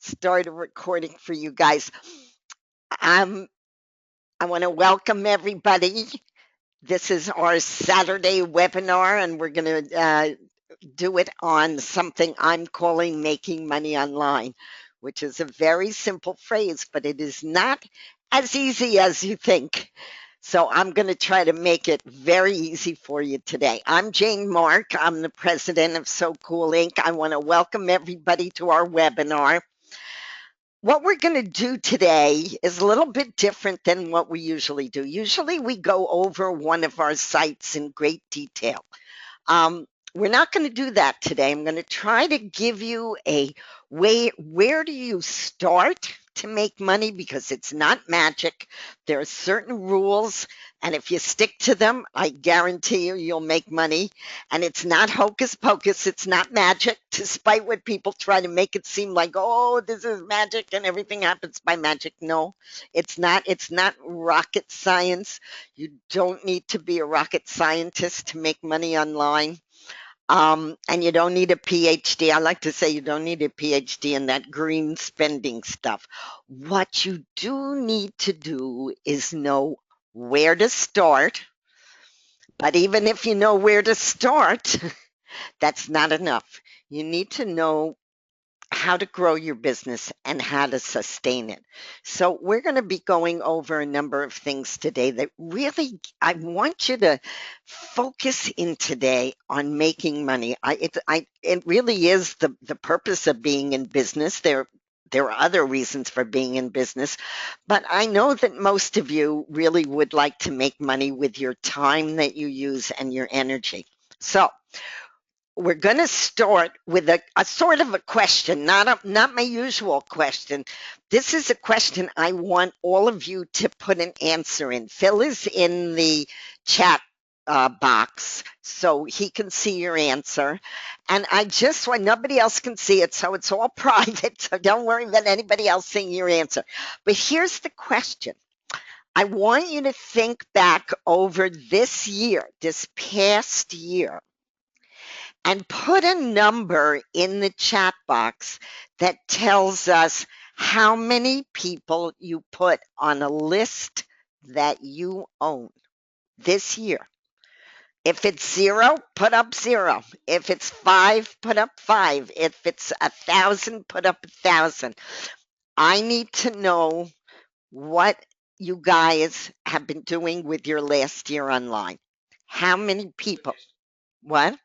start a recording for you guys. Um, I want to welcome everybody. This is our Saturday webinar, and we're going to do it on something I'm calling making money online, which is a very simple phrase, but it is not as easy as you think. So I'm going to try to make it very easy for you today. I'm Jane Mark. I'm the president of So Cool Inc. I want to welcome everybody to our webinar. What we're going to do today is a little bit different than what we usually do. Usually we go over one of our sites in great detail. We're not going to do that today. I'm going to try to give you a way. Where do you start to make money? Because it's not magic. There are certain rules, and if you stick to them, I guarantee you, you'll make money. And it's not hocus pocus. It's not magic, despite what people try to make it seem like, oh, this is magic and everything happens by magic. No, it's not. It's not rocket science. You don't need to be a rocket scientist to make money online. And you don't need a PhD. I like to say you don't need a PhD in that green spending stuff. What you do need to do is know where to start. But even if you know where to start, that's not enough. You need to know how to grow your business and how to sustain it. So we're going to be going over a number of things today that really I want you to focus in today on making money. It really is the purpose of being in business. There are other reasons for being in business, but I know that most of you really would like to make money with your time that you use and your energy. So we're going to start with a sort of a question, not my usual question. This is a question I want all of you to put an answer in. Phil is in the chat box so he can see your answer. And I just want, nobody else can see it, so it's all private. So don't worry about anybody else seeing your answer. But here's the question. I want you to think back over this year, this past year, and put a number in the chat box that tells us how many people you put on a list that you own this year. If it's 0, put up 0. If it's 5, put up 5. If it's 1,000, put up 1,000. I need to know what you guys have been doing with your last year online. How many people? What?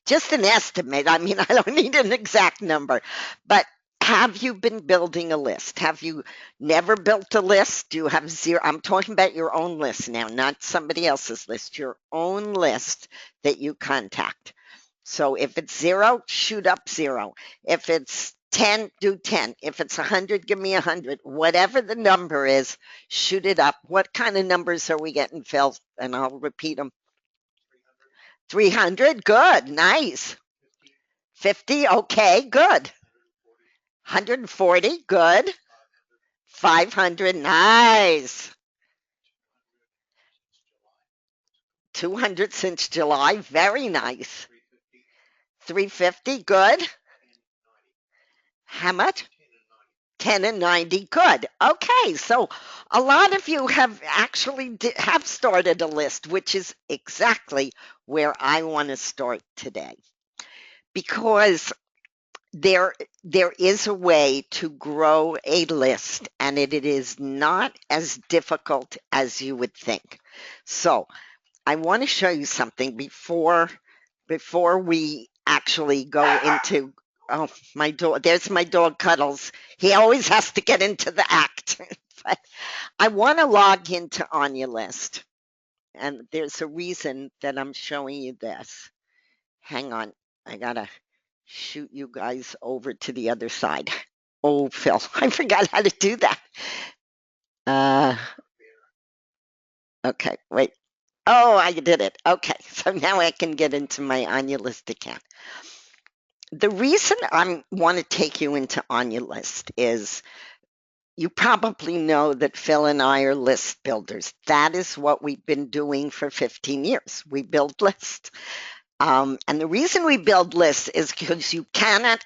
Just an estimate. I mean, I don't need an exact number, but have you been building a list? Have you never built a list? Do you have 0? I'm talking about your own list now, not somebody else's list, your own list that you contact. So if it's 0, shoot up 0. If it's 10, do 10. If it's 100, give me 100. Whatever the number is, shoot it up. What kind of numbers are we getting, Phil? And I'll repeat them. 300, good, nice. 50, okay, good. 140, good. 500, nice. 200 since July, very nice. 350, good. How much? 10 and 90, good. Okay, so a lot of you have actually have started a list, which is exactly where I want to start today. Because there is a way to grow a list, and it is not as difficult as you would think. So I want to show you something before we actually go into, oh, my dog, there's my dog Cuddles. He always has to get into the act. But I want to log into OnyaList, and there's a reason that I'm showing you this. Hang on, I gotta shoot you guys over to the other side. Oh, Phil, I forgot how to do that. Uh, okay, wait. Oh, I did it. Okay, so now I can get into my OnyaList account. The reason I want to take you into OnyaList is you probably know that Phil and I are list builders. That is what we've been doing for 15 years. We build lists. And the reason we build lists is because you cannot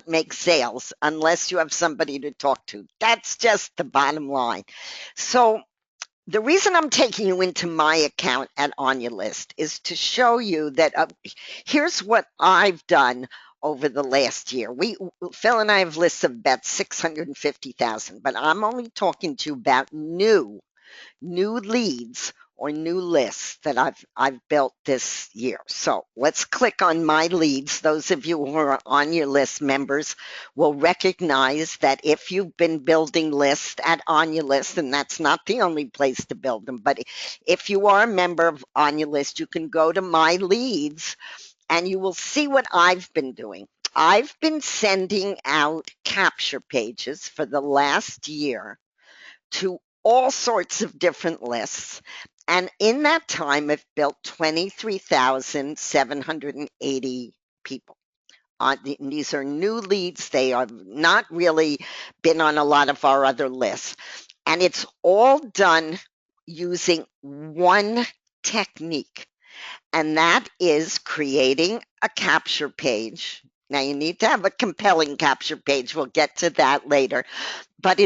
make sales unless you have somebody to talk to. That's just the bottom line. So the reason I'm taking you into my account at On Your List is to show you that here's what I've done over the last year. Phil and I have lists of about 650,000, but I'm only talking to you about new leads or new lists that I've built this year. So let's click on my leads. Those of you who are On Your List members will recognize that if you've been building lists at On Your List, and that's not the only place to build them, but if you are a member of On Your List, you can go to my leads and you will see what I've been doing. I've been sending out capture pages for the last year to all sorts of different lists. And in that time, I've built 23,780 people. These are new leads. They have not really been on a lot of our other lists. And it's all done using one technique, and that is creating a capture page. Now, you need to have a compelling capture page. We'll get to that later. But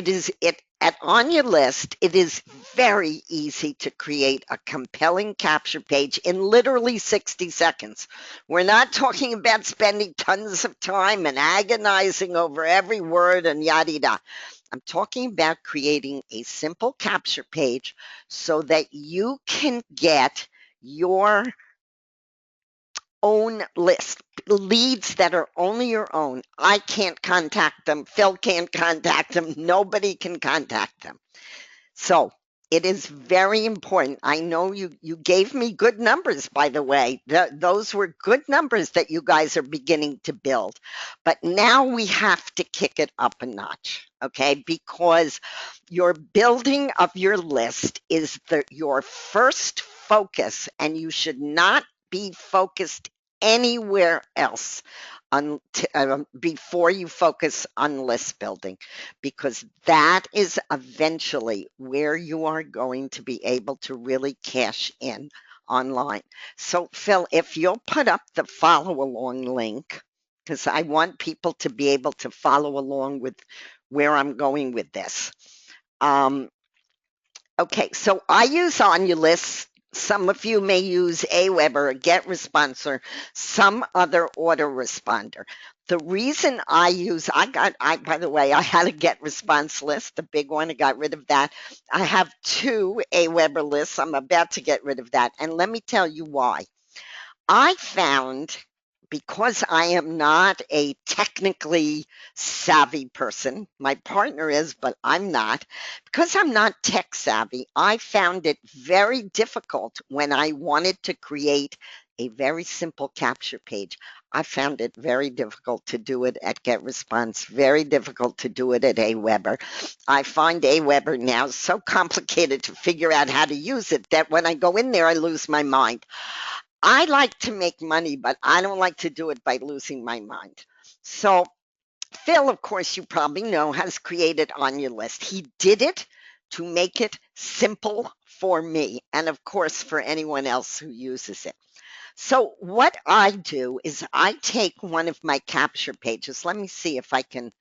On Your List, it is very easy to create a compelling capture page in literally 60 seconds. We're not talking about spending tons of time and agonizing over every word and yada yada. I'm talking about creating a simple capture page so that you can get your own list, leads that are only your own. I can't contact them. Phil can't contact them. Nobody can contact them. So it is very important. I know you gave me good numbers, by the way. Those were good numbers that you guys are beginning to build. But now we have to kick it up a notch, okay? Because your building of your list is your first focus, and you should not be focused anywhere else before you focus on list building, because that is eventually where you are going to be able to really cash in online. So Phil, if you'll put up the follow along link, because I want people to be able to follow along with where I'm going with this. Okay, so I use On Your List. Some of you may use Aweber, a GetResponse, or some other autoresponder. The reason by the way, I had a GetResponse list, the big one. I got rid of that. I have two Aweber lists. I'm about to get rid of that. And let me tell you why. I found, because I am not a technically savvy person, my partner is, but I'm not. Because I'm not tech savvy, I found it very difficult when I wanted to create a very simple capture page. I found it very difficult to do it at GetResponse, very difficult to do it at Aweber. I find Aweber now so complicated to figure out how to use it that when I go in there, I lose my mind. I like to make money, but I don't like to do it by losing my mind. So Phil, of course, you probably know, has created On Your List. He did it to make it simple for me, and of course for anyone else who uses it. So what I do is I take one of my capture pages. Let me see if I can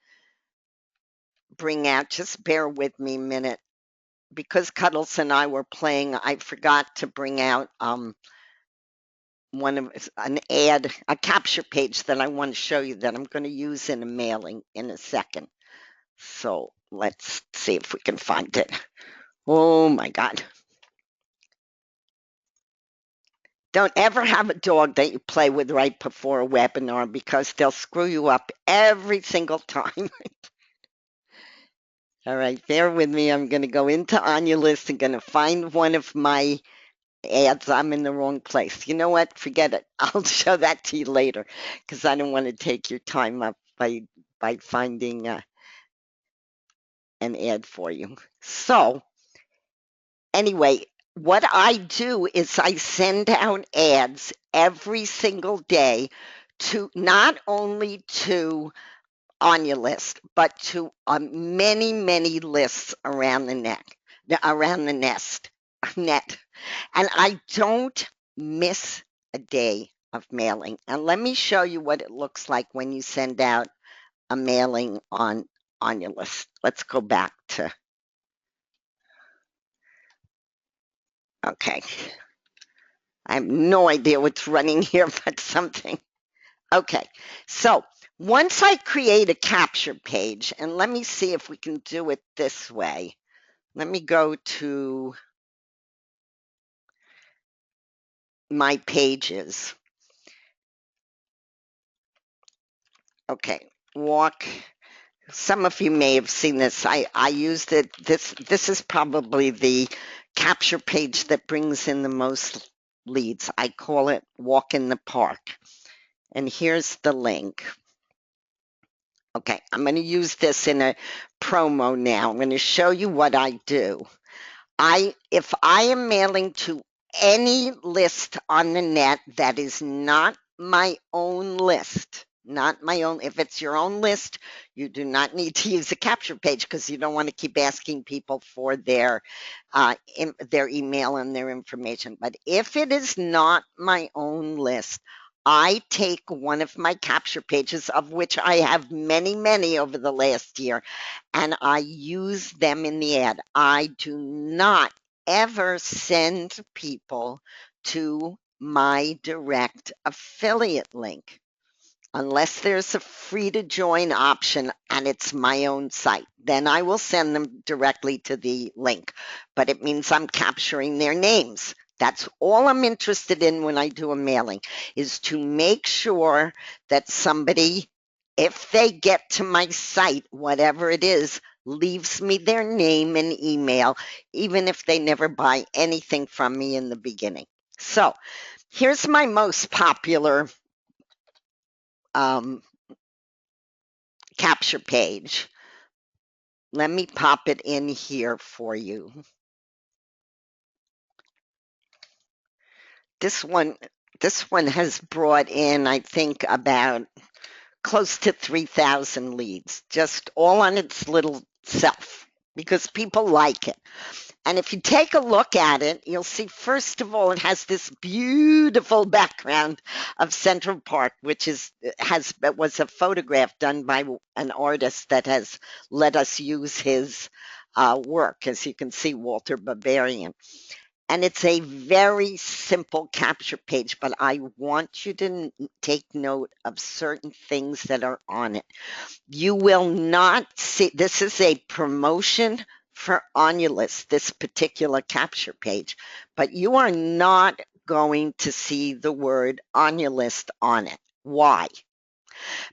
bring out, just bear with me a minute. Because Cuddles and I were playing, I forgot to bring out an ad, a capture page that I want to show you that I'm going to use in a mailing in a second. So let's see if we can find it. Oh my God. Don't ever have a dog that you play with right before a webinar, because they'll screw you up every single time. All right, bear with me. I'm going to go into On Your List and going to find one of my ads. I'm in the wrong place. You know what? Forget it. I'll show that to you later, because I don't want to take your time up by finding an ad for you. So anyway, what I do is I send out ads every single day to not only to On Your List, but to many lists around around the net. And I don't miss a day of mailing. And let me show you what it looks like when you send out a mailing on your list. Let's go back to, okay. I have no idea what's running here, but something. Okay, so once I create a capture page, and let me see if we can do it this way. Let me go to my pages. Okay, walk. Some of you may have seen this. I used it. This is probably the capture page that brings in the most leads. I call it Walk in the Park. And here's the link. Okay, I'm going to use this in a promo now. I'm going to show you what I do. If I am mailing to any list on the net that is not my own list, not my own, if it's your own list, you do not need to use a capture page because you don't want to keep asking people for their email and their information. But if it is not my own list, I take one of my capture pages, of which I have many, many over the last year, and I use them in the ad. I do not ever send people to my direct affiliate link unless there's a free to join option and it's my own site. Then I will send them directly to the link, but it means I'm capturing their names. That's all I'm interested in when I do a mailing, is to make sure that somebody, if they get to my site, whatever it is, leaves me their name and email, even if they never buy anything from me in the beginning. So here's my most popular capture page. Let me pop it in here for you. This one has brought in, I think, about close to 3,000 leads, just all on its little self, because people like it. And if you take a look at it, you'll see, first of all, it has this beautiful background of Central Park, which was a photograph done by an artist that has let us use his work, as you can see, Walter Barbarian. And it's a very simple capture page, but I want you to take note of certain things that are on it. You will not see, this is a promotion for Onulist, this particular capture page, but you are not going to see the word Onulist on it. Why?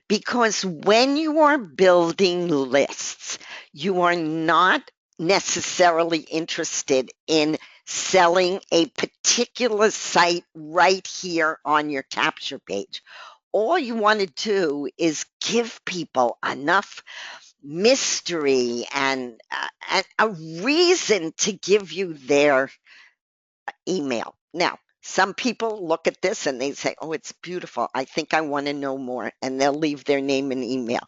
Because when you are building lists, you are not necessarily interested in selling a particular site right here on your capture page. All you want to do is give people enough mystery and a reason to give you their email. Now, some people look at this and they say, oh, it's beautiful. I think I want to know more. And they'll leave their name and email.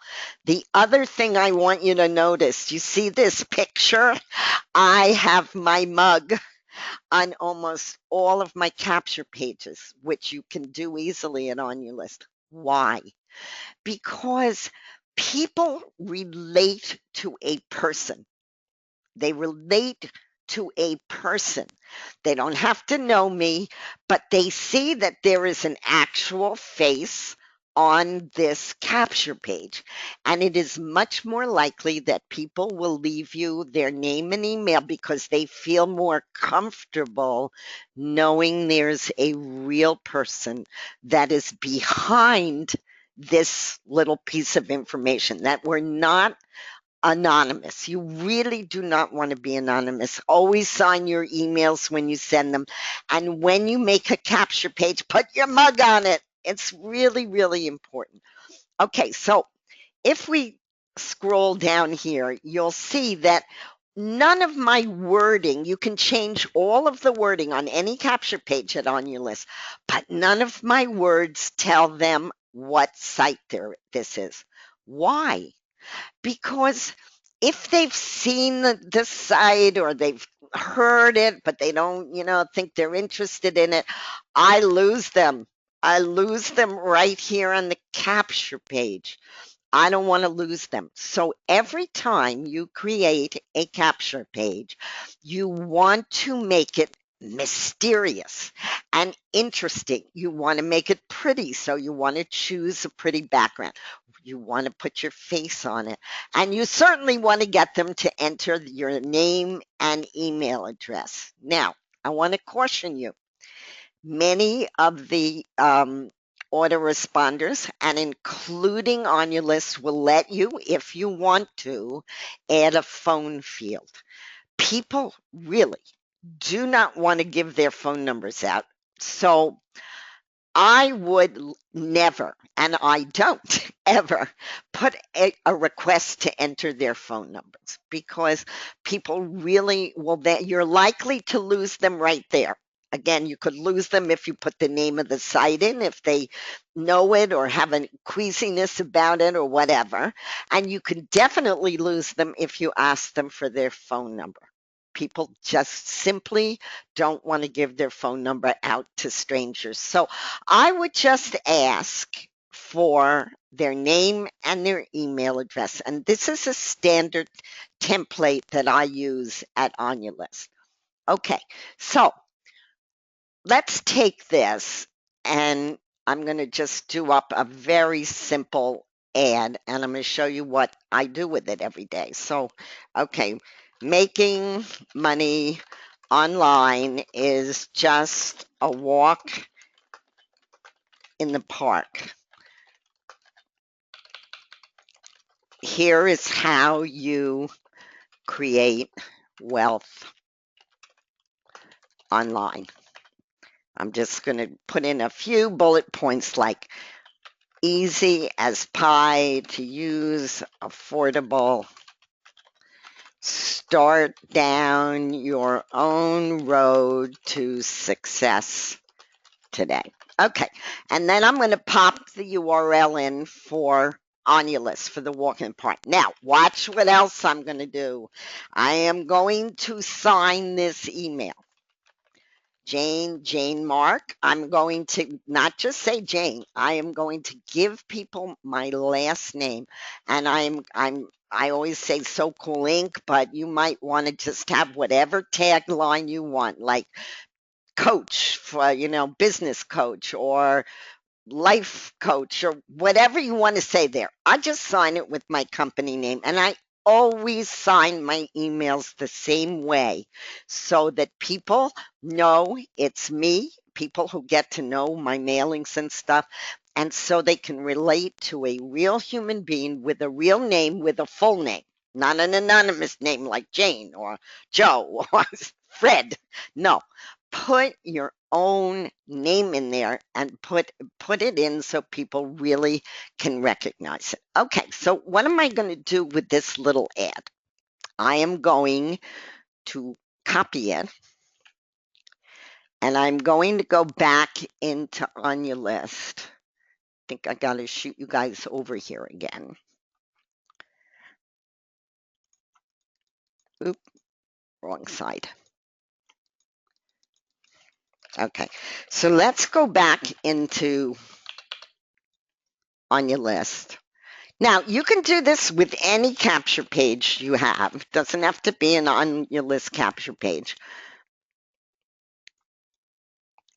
The other thing I want you to notice, you see this picture? I have my mug on almost all of my capture pages, which you can do easily and on your list. Why? Because people relate to a person. They relate to a person. They don't have to know me, but they see that there is an actual face on this capture page. And it is much more likely that people will leave you their name and email because they feel more comfortable knowing there's a real person that is behind this little piece of information, that we're not anonymous. You really do not want to be anonymous. Always sign your emails when you send them. And when you make a capture page, put your mug on it. It's really, really important. Okay, so if we scroll down here, you'll see that none of my wording, you can change all of the wording on any capture page on your list, but none of my words tell them what site this is. Why? Because if they've seen the site or they've heard it, but they don't, think they're interested in it, I lose them. I lose them right here on the capture page. I don't want to lose them. So every time you create a capture page, you want to make it mysterious and interesting. You want to make it pretty. So you want to choose a pretty background. You want to put your face on it. And you certainly want to get them to enter your name and email address. Now, I want to caution you. Many of the autoresponders, and including on your list, will let you, if you want to, add a phone field. People really do not want to give their phone numbers out. So I would never, and I don't ever, put a request to enter their phone numbers because people really will, that you're likely to lose them right there. Again, you could lose them if you put the name of the site in, if they know it or have a queasiness about it or whatever. And you can definitely lose them if you ask them for their phone number. People just simply don't want to give their phone number out to strangers. So I would just ask for their name and their email address. And this is a standard template that I use at OnyaList. Okay, so let's take this and I'm going to just do up a very simple ad and I'm going to show you what I do with it every day. So, okay, making money online is just a walk in the park. Here is how you create wealth online. I'm just going to put in a few bullet points like easy as pie to use, affordable, start down your own road to success today. Okay, and then I'm going to pop the URL in for OnyaList for the walk-in park. Now, watch what else I'm going to do. I am going to sign this email. Jane Mark. I'm going to not just say Jane. I am going to give people my last name, and I always say So Cool Inc., but you might want to just have whatever tagline you want, like coach for business coach or life coach or whatever you want to say there. I just sign it with my company name and I always sign my emails the same way so that people know it's me, people who get to know my mailings and stuff. And so they can relate to a real human being with a real name, with a full name, not an anonymous name like Jane or Joe or Fred. No, put your own name in there and put it in so people really can recognize it. Okay, so what am I going to do with this little ad? I am going to copy it and I'm going to go back into OnyaList. I think I got to shoot you guys over here again. Oop, wrong side. Okay, so let's go back into OnyaList. Now, you can do this with any capture page you have. It doesn't have to be an OnyaList capture page.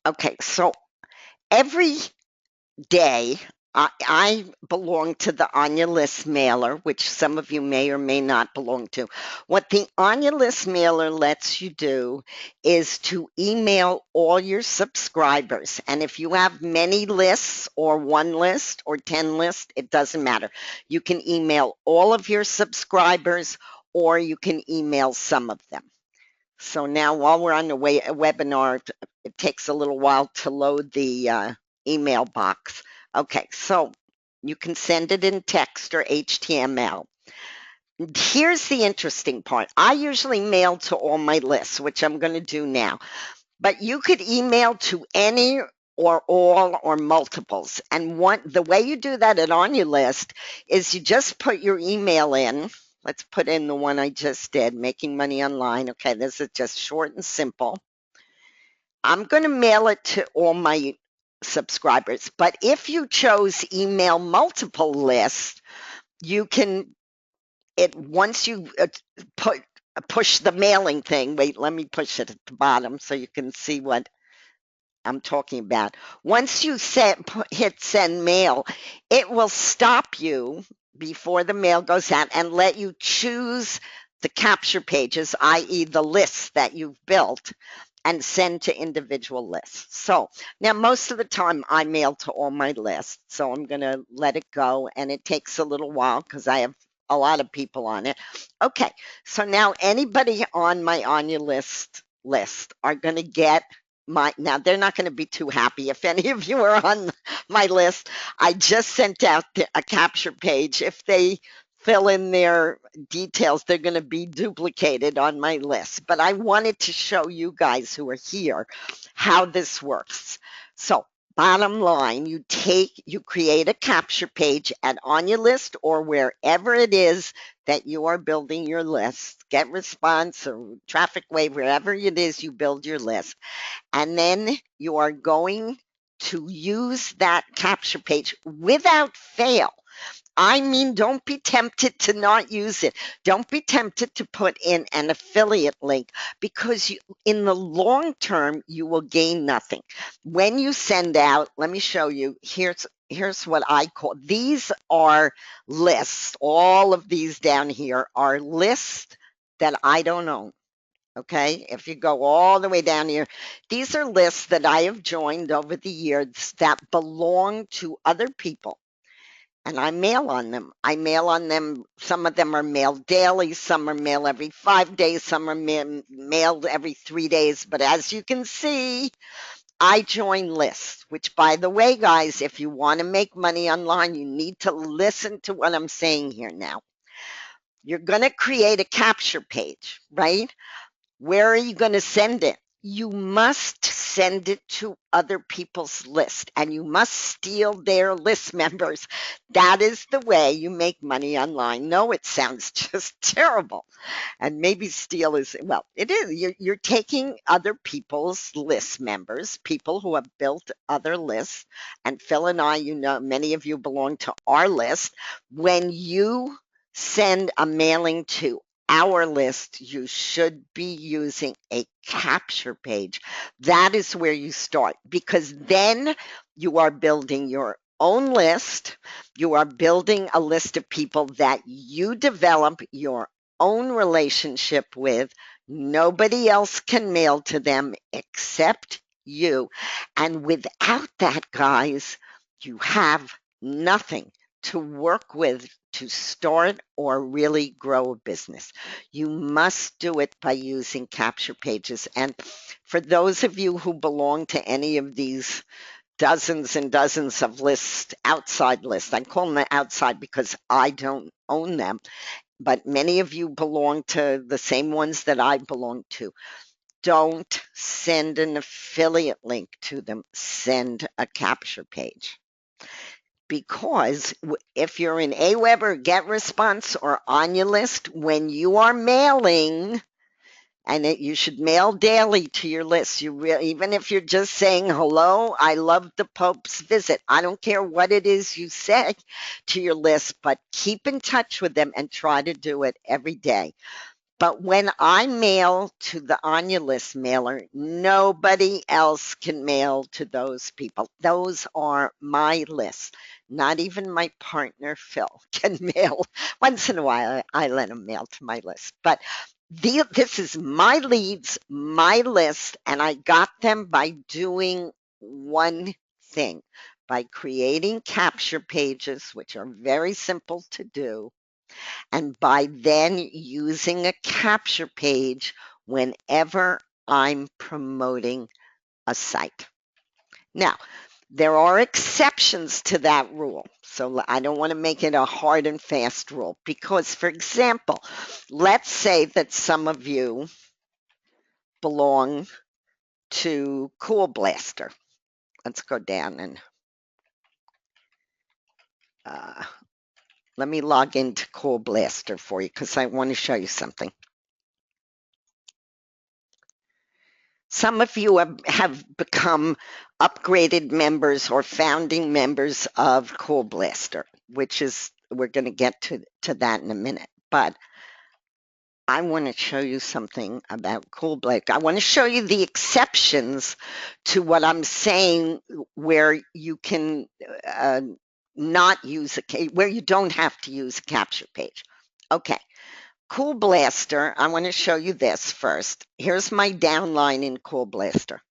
Okay, so every day I belong to the OnyaList mailer, which some of you may or may not belong to. What the OnyaList mailer lets you do is to email all your subscribers. And if you have many lists or one list or 10 lists, it doesn't matter. You can email all of your subscribers or you can email some of them. So now while we're on the webinar, it takes a little while to load the email box. Okay, so you can send it in text or HTML. Here's the interesting part. I usually mail to all my lists, which I'm going to do now. But you could email to any or all or multiples. And the way you do that at OnyaList is you just put your email in. Let's put in the one I just did, making money online. Okay, this is just short and simple. I'm going to mail it to all my subscribers. But if you chose email multiple list, you can it once you put push the mailing thing. Wait, let me push it at the bottom so you can see what I'm talking about. Once you hit send mail, it will stop you before the mail goes out and let you choose the capture pages, i.e., the lists that you've built, and send to individual lists. So now, most of the time, I mail to all my lists. So I'm going to let it go, and it takes a little while because I have a lot of people on it. Okay, so now anybody on my on your list are going to get now they're not going to be too happy if any of you are on my list. I just sent out a capture page. If they fill in their details, they're going to be duplicated on my list. But I wanted to show you guys who are here how this works. So bottom line, you create a capture page and on your list or wherever it is that you are building your list, Get Response or Traffic Wave, wherever it is you build your list. And then you are going to use that capture page without fail. I mean, don't be tempted to not use it. Don't be tempted to put in an affiliate link because in the long term, you will gain nothing. When you send out, let me show you. Here's what I call these are lists. All of these down here are lists that I don't own. Okay, if you go all the way down here, these are lists that I have joined over the years that belong to other people, and I mail on them. I mail on them. Some of them are mailed daily, some are mailed every 5 days, some are mailed every 3 days. But as you can see, I join lists, which, by the way, guys, if you want to make money online, you need to listen to what I'm saying here now. You're going to create a capture page, right? Where are you going to send it? You must send it to other people's list and you must steal their list members. That is the way you make money online. No, it sounds just terrible. And maybe steal is, well, it is. You're taking other people's list members, people who have built other lists. And Phil and I, many of you belong to our list. When you send a mailing to our list, you should be using a capture page. That is where you start because then you are building your own list. You are building a list of people that you develop your own relationship with. Nobody else can mail to them except you. And without that, guys, you have nothing to work with to start or really grow a business. You must do it by using capture pages. And for those of you who belong to any of these dozens and dozens of lists, outside lists, I call them outside because I don't own them, but many of you belong to the same ones that I belong to. Don't send an affiliate link to them, send a capture page. Because if you're in Aweber or GetResponse or on your list, when you are mailing, and you should mail daily to your list. Even if you're just saying, hello, I love the Pope's visit. I don't care what it is you say to your list, but keep in touch with them and try to do it every day. But when I mail to the on your list mailer, nobody else can mail to those people. Those are my lists. Not even my partner, Phil, can mail. Once in a while, I let him mail to my list. But this is my leads, my list, and I got them by doing one thing, by creating capture pages, which are very simple to do, and by then using a capture page whenever I'm promoting a site. Now, there are exceptions to that rule. So I don't want to make it a hard and fast rule because, for example, let's say that some of you belong to Cool Blaster. Let's go down and let me log into Cool Blaster for you because I want to show you something. Some of you have become upgraded members or founding members of Cool Blaster, which is, we're going to get to that in a minute. But I want to show you something about Cool Blaster. I want to show you the exceptions to what I'm saying, where you can not use where you don't have to use a capture page. Okay. Cool Blaster, I want to show you this first. Here's my downline in Cool Blaster.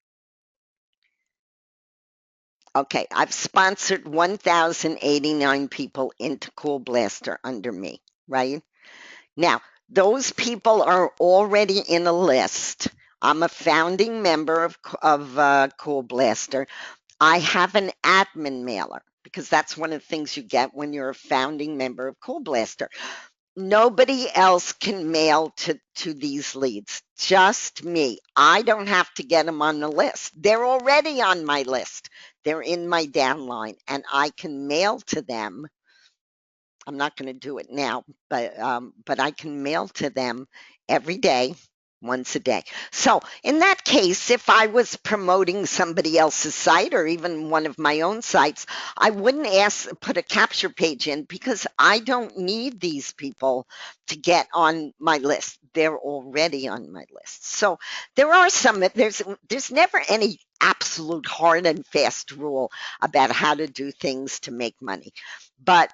Okay, I've sponsored 1,089 people into Cool Blaster under me, right? Now, those people are already in a list. I'm a founding member of Cool Blaster. I have an admin mailer because that's one of the things you get when you're a founding member of Cool Blaster. Nobody else can mail to these leads, just me. I don't have to get them on the list. They're already on my list. They're in my downline, and I can mail to them. I'm not going to do it now, but I can mail to them every day, once a day. So in that case, if I was promoting somebody else's site or even one of my own sites, I wouldn't put a capture page in because I don't need these people to get on my list. They're already on my list. So there are there's never any absolute hard and fast rule about how to do things to make money. But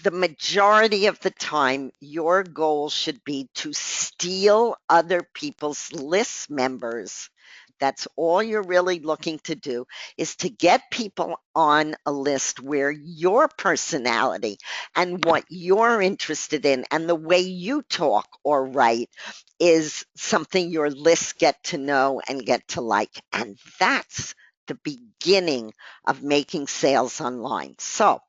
the majority of the time, your goal should be to steal other people's list members. That's all you're really looking to do, is to get people on a list where your personality and what you're interested in and the way you talk or write is something your lists get to know and get to like. And that's the beginning of making sales online. So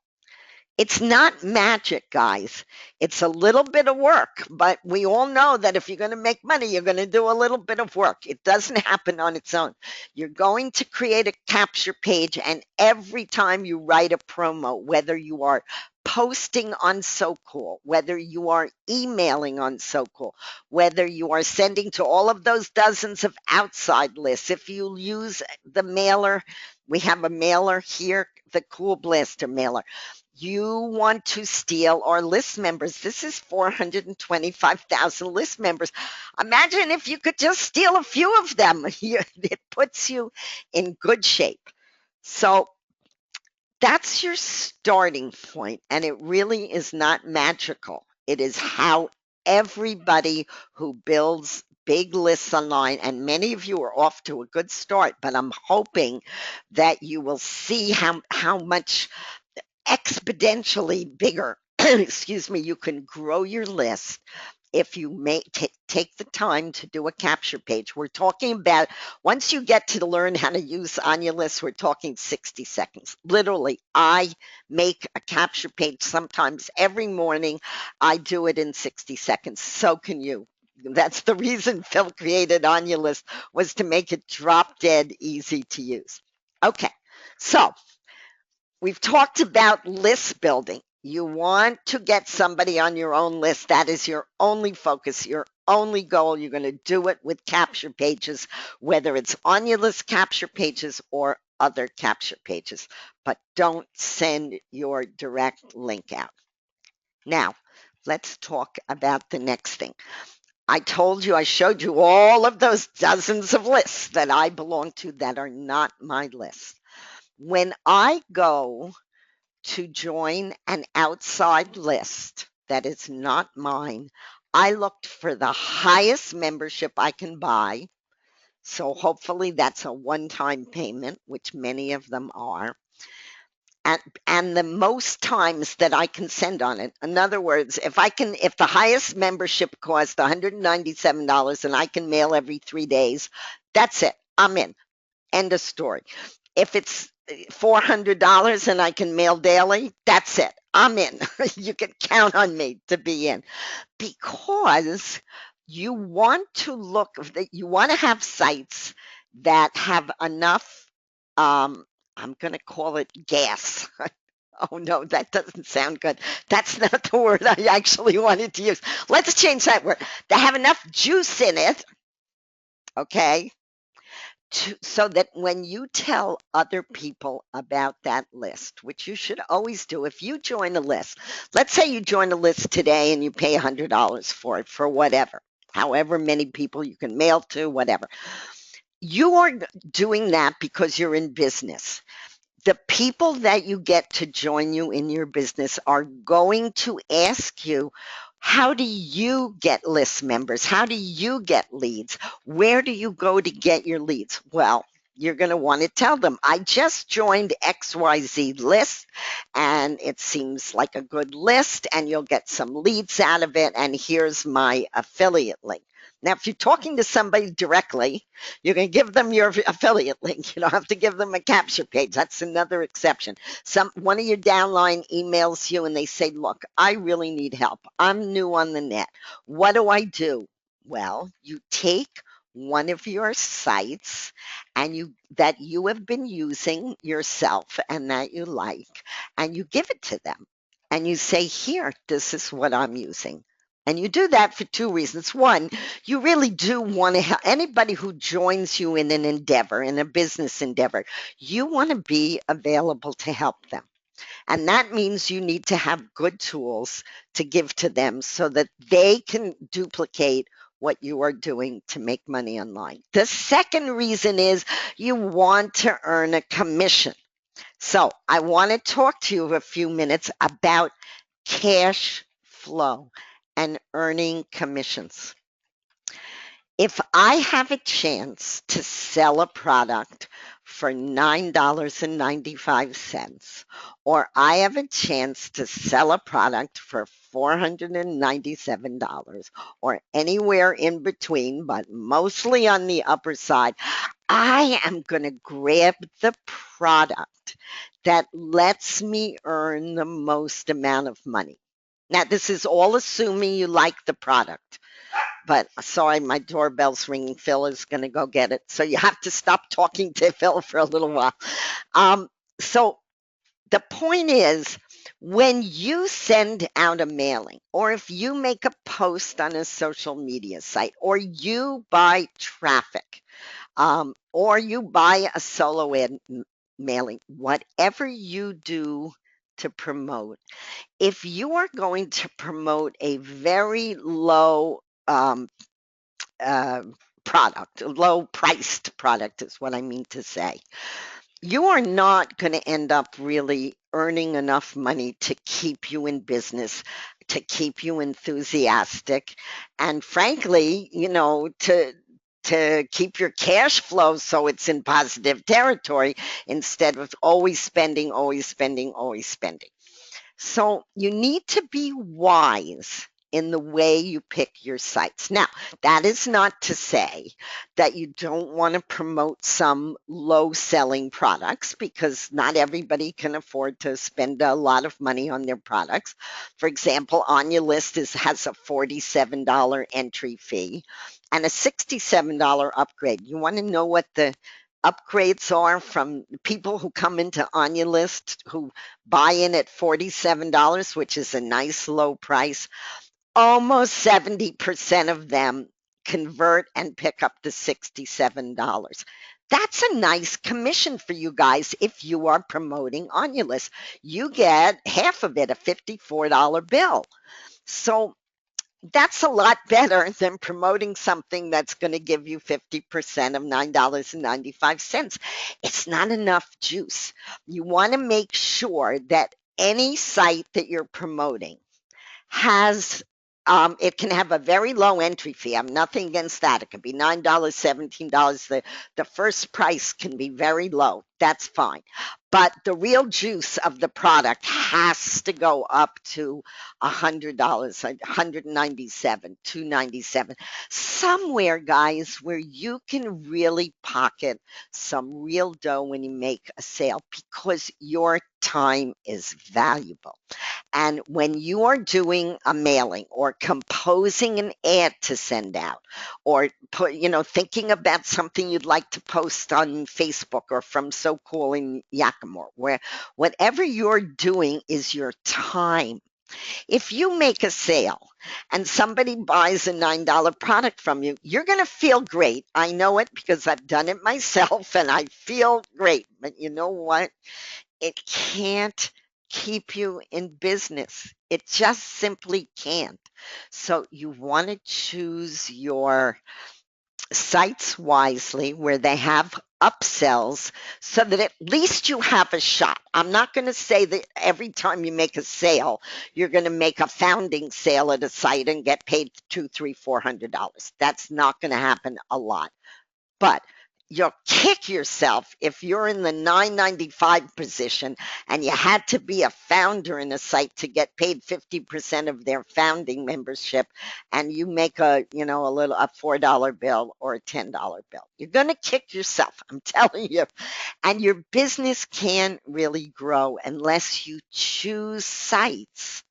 it's not magic, guys. It's a little bit of work, but we all know that if you're going to make money, you're going to do a little bit of work. It doesn't happen on its own. You're going to create a capture page, and every time you write a promo, whether you are posting on SoCool, whether you are emailing on SoCool, whether you are sending to all of those dozens of outside lists, if you use the mailer, we have a mailer here, the Cool Blaster mailer. You want to steal our list members. This is 425,000 list members. Imagine if you could just steal a few of them. It puts you in good shape. So that's your starting point, and it really is not magical. It is how everybody who builds big lists online, and many of you are off to a good start, but I'm hoping that you will see how much exponentially bigger, excuse me, you can grow your list if you take the time to do a capture page. We're talking about, once you get to learn how to use on your list, we're talking 60 seconds. Literally, I make a capture page sometimes every morning. I do it in 60 seconds. So can you. That's the reason Phil created On Your List, was to make it drop dead easy to use. Okay, so we've talked about list building. You want to get somebody on your own list. That is your only focus, your only goal. You're going to do it with capture pages, whether it's on your list capture pages or other capture pages. But don't send your direct link out. Now, let's talk about the next thing. I showed you all of those dozens of lists that I belong to that are not my list. When I go to join an outside list that is not mine, I looked for the highest membership I can buy. So hopefully that's a one-time payment, which many of them are. And, and the most times that I can send on it. In other words, if the highest membership costs $197 and I can mail every 3 days, that's it. I'm in. End of story. If it's $400 and I can mail daily, that's it. I'm in. You can count on me to be in, because you want to have sites that have enough, I'm going to call it gas. Oh no, that doesn't sound good. That's not the word I actually wanted to use. Let's change that word. They have enough juice in it, okay, so that when you tell other people about that list, which you should always do, if you join a list, let's say you join a list today and you pay $100 for it, for whatever, however many people you can mail to, whatever. You are doing that because you're in business. The people that you get to join you in your business are going to ask you, how do you get list members? How do you get leads? Where do you go to get your leads? Well, you're going to want to tell them, I just joined XYZ list and it seems like a good list and you'll get some leads out of it. And here's my affiliate link. Now, if you're talking to somebody directly, you can give them your affiliate link. You don't have to give them a capture page. That's another exception. One of your downline emails you and they say, look, I really need help. I'm new on the net. What do I do? Well, you take one of your sites and that you have been using yourself and that you like, and you give it to them. And you say, here, this is what I'm using. And you do that for two reasons. One, you really do want to help anybody who joins you in an endeavor, in a business endeavor. You want to be available to help them. And that means you need to have good tools to give to them so that they can duplicate what you are doing to make money online. The second reason is you want to earn a commission. So I want to talk to you a few minutes about cash flow and earning commissions. If I have a chance to sell a product for $9.95, or I have a chance to sell a product for $497, or anywhere in between, but mostly on the upper side, I am going to grab the product that lets me earn the most amount of money. Now, this is all assuming you like the product. But sorry, my doorbell's ringing. Phil is going to go get it. So you have to stop talking to Phil for a little while. So the point is, when you send out a mailing, or if you make a post on a social media site, or you buy traffic, or you buy a solo ad mailing, whatever you do to promote, if you are going to promote a very low uh, product, a low priced product is what I mean to say, you are not going to end up really earning enough money to keep you in business, to keep you enthusiastic, and frankly, to keep your cash flow so it's in positive territory instead of always spending, always spending, always spending. So you need to be wise in the way you pick your sites. Now, that is not to say that you don't want to promote some low selling products, because not everybody can afford to spend a lot of money on their products. For example, On Your List has a $47 entry fee and a $67 upgrade. You want to know what the upgrades are from people who come into On Your List who buy in at $47, which is a nice low price? Almost 70% of them convert and pick up the $67. That's a nice commission for you guys if you are promoting On Your List. You get half of it, a $54 bill. So that's a lot better than promoting something that's going to give you 50% of $9.95. It's not enough juice. You want to make sure that any site that you're promoting has it can have a very low entry fee. I'm nothing against that. It can be $9, $17. The first price can be very low. That's fine. But the real juice of the product has to go up to $100, 197, 297, somewhere, guys, where you can really pocket some real dough when you make a sale, because your time is valuable. And when you are doing a mailing or composing an ad to send out, or thinking about something you'd like to post on Facebook or from So Cool in Yakima, where whatever you're doing is your time. If you make a sale and somebody buys a $9 product from you, you're going to feel great. I know it because I've done it myself and I feel great. But you know what? It can't keep you in business. It just simply can't. So you want to choose your sites wisely where they have upsells so that at least you have a shot. I'm not going to say that every time you make a sale, you're going to make a founding sale at a site and get paid two, three, $400. That's not going to happen a lot. But you'll kick yourself if you're in the 995 position and you had to be a founder in a site to get paid 50% of their founding membership and you make a $4 bill or a $10 bill. You're going to kick yourself, I'm telling you. And your business can't really grow unless you choose sites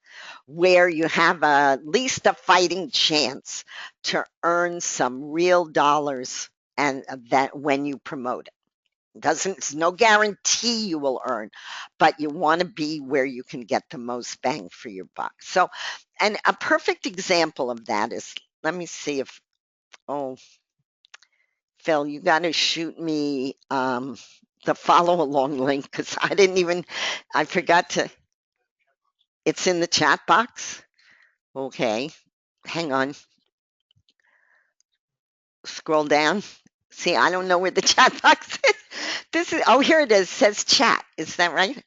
where you have at least a fighting chance to earn some real dollars and that when you promote it. Doesn't It's no guarantee you will earn, but you want to be where you can get the most bang for your buck. So, and a perfect example of that is, let me see if, oh, Phil, you got to shoot me the follow along link because I forgot to, it's in the chat box. Okay, hang on. Scroll down. See, I don't know where the chat box is. Oh, here it is. It says chat. Is that right?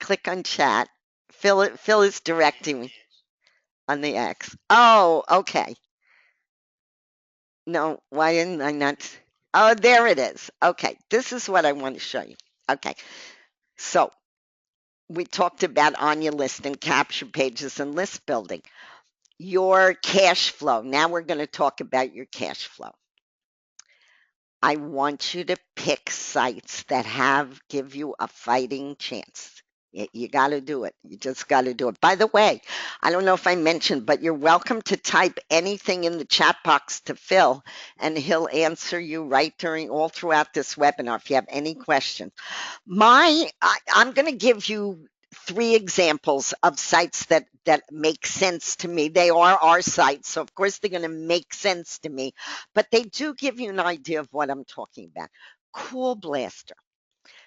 Click on chat. Phil is directing me on the X. Oh, okay. No, why didn't I not? Oh, there it is. Okay, this is what I want to show you. Okay, so we talked about on your list and capture pages and list building. Your cash flow. Now we're going to talk about your cash flow. I want you to pick sites that give you a fighting chance. You got to do it. You just got to do it. By the way, I don't know if I mentioned, but you're welcome to type anything in the chat box to Phil, and he'll answer you right all throughout this webinar if you have any questions. I'm going to give you three examples of sites that make sense to me. They are our sites, so of course they're going to make sense to me, but they do give you an idea of what I'm talking about. Cool Blaster.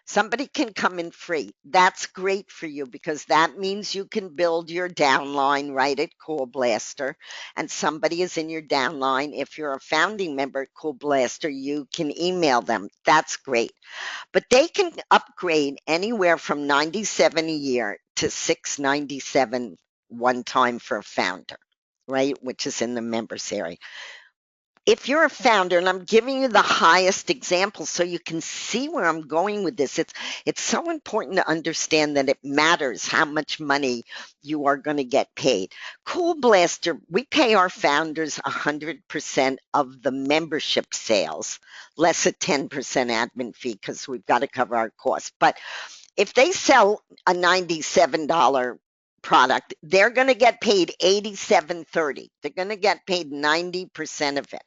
Somebody can come in free. That's great for you because that means you can build your downline right at Cool Blaster, and somebody is in your downline. If you're a founding member at Cool Blaster, you can email them. That's great. But they can upgrade anywhere from 97 a year to 697 one time for a founder, right? Which is in the members area. If you're a founder, and I'm giving you the highest example so you can see where I'm going with this, it's so important to understand that it matters how much money you are going to get paid. Cool Blaster, we pay our founders 100% of the membership sales, less a 10% admin fee because we've got to cover our costs. But if they sell a $97 product, they're going to get paid 87.30. They're going to get paid 90% of it.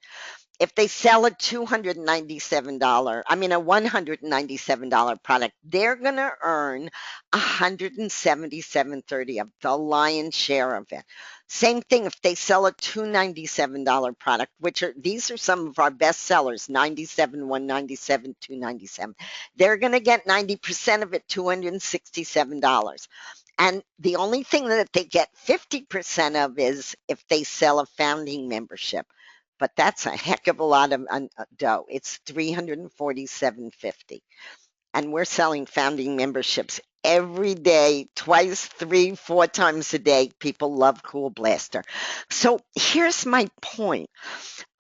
If they sell a $197 product, they're going to earn 177.30 of the lion's share of it. Same thing if they sell a $297 product, these are some of our best sellers, 97, 197, 297. They're going to get 90% of it, $267. And the only thing that they get 50% of is if they sell a founding membership. But that's a heck of a lot of dough. It's $347.50. And we're selling founding memberships every day, twice, three, four times a day. People love Cool Blaster. So here's my point.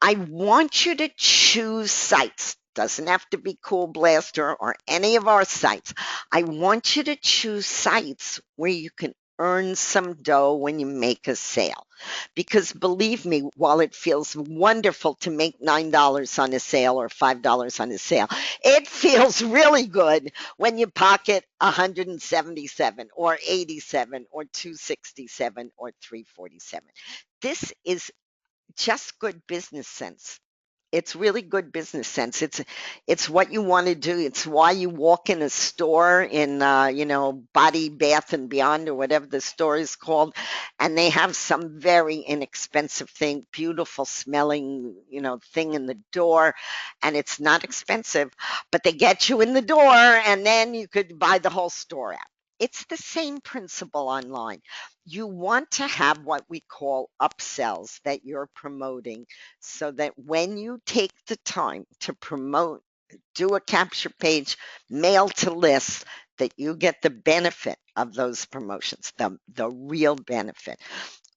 I want you to choose sites. Doesn't have to be Cool Blaster or any of our sites. I want you to choose sites where you can earn some dough when you make a sale. Because believe me, while it feels wonderful to make $9 on a sale or $5 on a sale, it feels really good when you pocket 177 or 87 or 267 or 347. This is just good business sense. It's really good business sense. It's what you want to do. It's why you walk in a store in Body Bath and Beyond, or whatever the store is called, and they have some very inexpensive thing, beautiful smelling, thing in the door, and it's not expensive, but they get you in the door, and then you could buy the whole store out. It's the same principle online. You want to have what we call upsells that you're promoting, so that when you take the time to promote, do a capture page, mail to list, that you get the benefit of those promotions, the real benefit.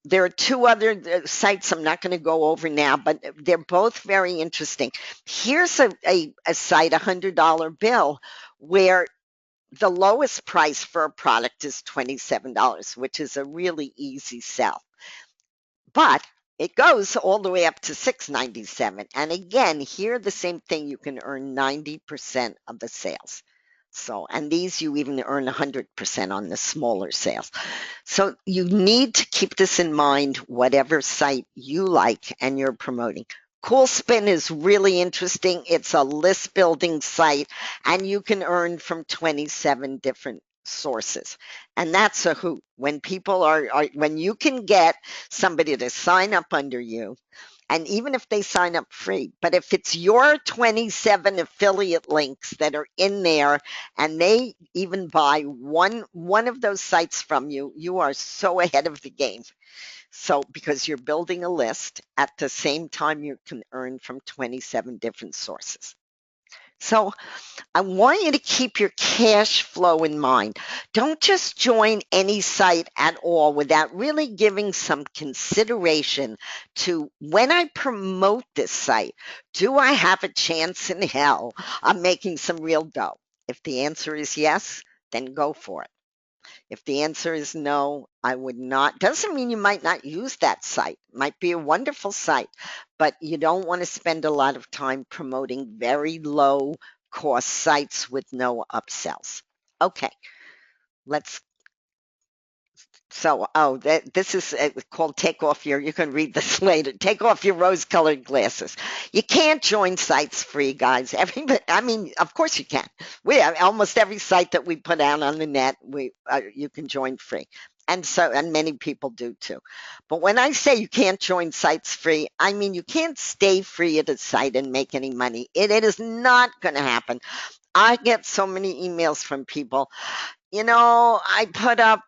There are two other sites I'm not going to go over now, but they're both very interesting. Here's a site, $100 bill, where the lowest price for a product is $27, which is a really easy sell. But it goes all the way up to $6.97. And again, here the same thing, you can earn 90% of the sales. So, and these you even earn 100% on the smaller sales. So you need to keep this in mind, whatever site you like and you're promoting. CoolSpin is really interesting. It's a list building site, and you can earn from 27 different sources. And that's a hoot. When people when you can get somebody to sign up under you, and even if they sign up free, but if it's your 27 affiliate links that are in there, and they even buy one of those sites from you, you are so ahead of the game. So because you're building a list at the same time, you can earn from 27 different sources. So I want you to keep your cash flow in mind. Don't just join any site at all without really giving some consideration to, when I promote this site, do I have a chance in hell of making some real dough? If the answer is yes, then go for it. If the answer is no, I would not. Doesn't mean you might not use that site. Might be a wonderful site, but you don't want to spend a lot of time promoting very low cost sites with no upsells. Okay, let's this is called take off your, you can read this later, take off your rose-colored glasses. You can't join sites free, guys. Everybody, I mean, of course you can. We have almost every site that we put out on the net, you can join free. And many people do too. But when I say you can't join sites free, I mean you can't stay free at a site and make any money. It is not going to happen. I get so many emails from people. I put up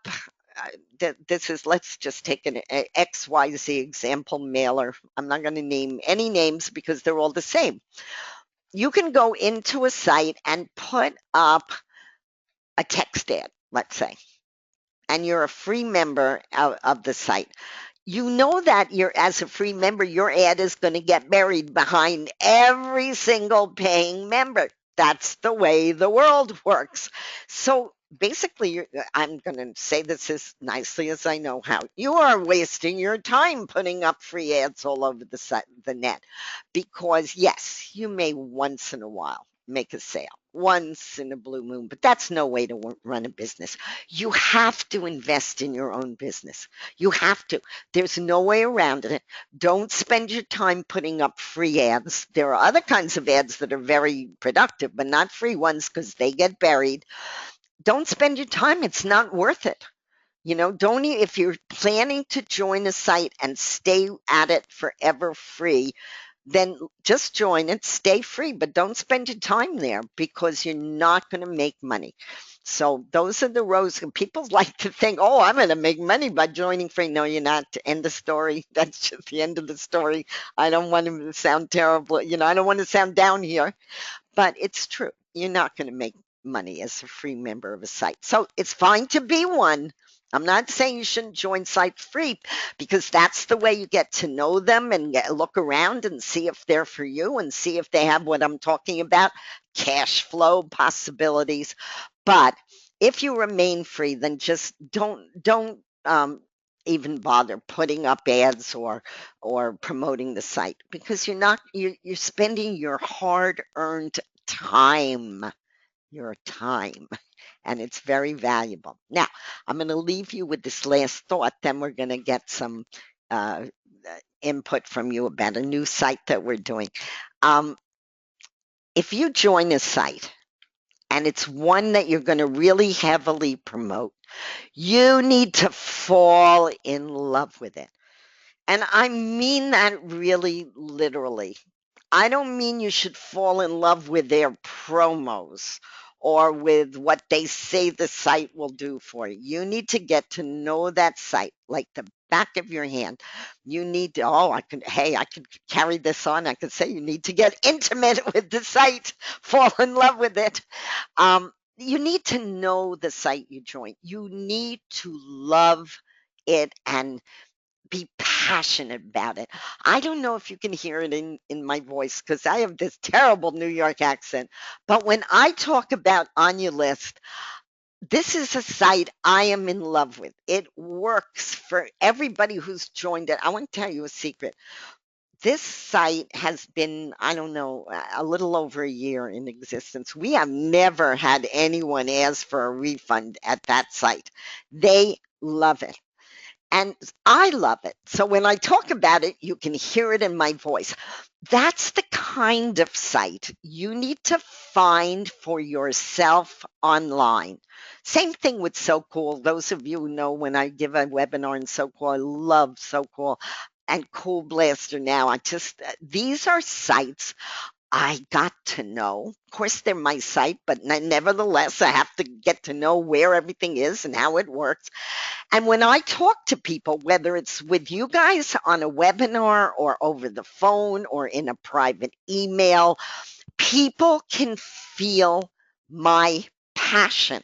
this is, let's just take an XYZ example mailer. I'm not going to name any names because they're all the same. You can go into a site and put up a text ad, let's say, and you're a free member of the site. You know that you're, as a free member, your ad is going to get buried behind every single paying member. That's the way the world works. So basically, I'm going to say this as nicely as I know how. You are wasting your time putting up free ads all over the net, because yes, you may once in a while make a sale, once in a blue moon, but that's no way to run a business. You have to invest in your own business. You have to. There's no way around it. Don't spend your time putting up free ads. There are other kinds of ads that are very productive, but not free ones, because they get buried. Don't spend your time. It's not worth it. Don't, if you're planning to join a site and stay at it forever free, then just join it, stay free, but don't spend your time there, because you're not going to make money. So those are the rows. And people like to think, oh, I'm going to make money by joining free. No, you're not. End of story. That's just the end of the story. I don't want to sound terrible. I don't want to sound down here, but it's true. You're not going to make money as a free member of a site. So it's fine to be one. I'm not saying you shouldn't join sites free, because that's the way you get to know them and look around and see if they're for you and see if they have what I'm talking about, cash flow possibilities. But if you remain free, then just don't even bother putting up ads or promoting the site, because you're spending your hard-earned time, your time, and it's very valuable. Now, I'm going to leave you with this last thought, then we're going to get some input from you about a new site that we're doing. Um, if you join a site and it's one that you're going to really heavily promote, you need to fall in love with it. And I mean that really literally. I don't mean you should fall in love with their promos or with what they say the site will do for you. You need to get to know that site like the back of your hand. You need to, oh, I could carry this on. I could say you need to get intimate with the site, fall in love with it. You need to know the site you join. You need to love it and be passionate about it. I don't know if you can hear it in my voice because I have this terrible New York accent. But when I talk about On Your List, this is a site I am in love with. It works for everybody who's joined it. I want to tell you a secret. This site has been, I don't know, a little over a year in existence. We have never had anyone ask for a refund at that site. They love it. And I love it. So when I talk about it, you can hear it in my voice. That's the kind of site you need to find for yourself online. Same thing with So Cool. Those of you who know when I give a webinar in So Cool, I love So Cool and Cool Blaster now. These are sites I got to know. Of course, they're my site, but nevertheless, I have to get to know where everything is and how it works. And when I talk to people, whether it's with you guys on a webinar or over the phone or in a private email, people can feel my passion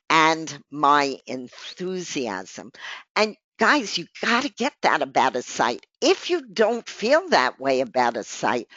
and my enthusiasm. And guys, you got to get that about a site. If you don't feel that way about a site,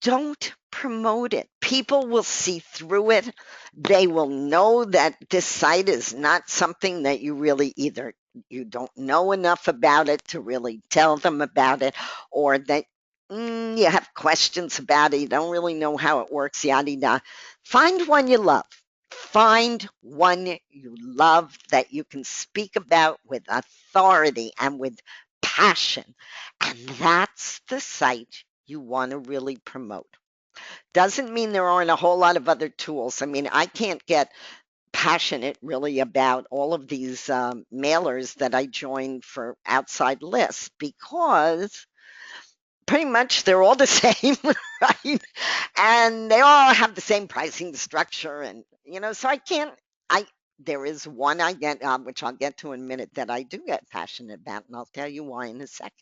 don't promote it. People will see through it. They will know that this site is not something that you really either you don't know enough about it to really tell them about it, or that you have questions about it, you don't really know how it works, yada yada. Find one you love. Find one you love that you can speak about with authority and with passion. And that's the site you want to really promote. Doesn't mean there aren't a whole lot of other tools. I mean, I can't get passionate really about all of these mailers that I joined for outside lists because pretty much they're all the same, right? And they all have the same pricing structure, and so I can't. I There is one I get, which I'll get to in a minute, that I do get passionate about, and I'll tell you why in a second.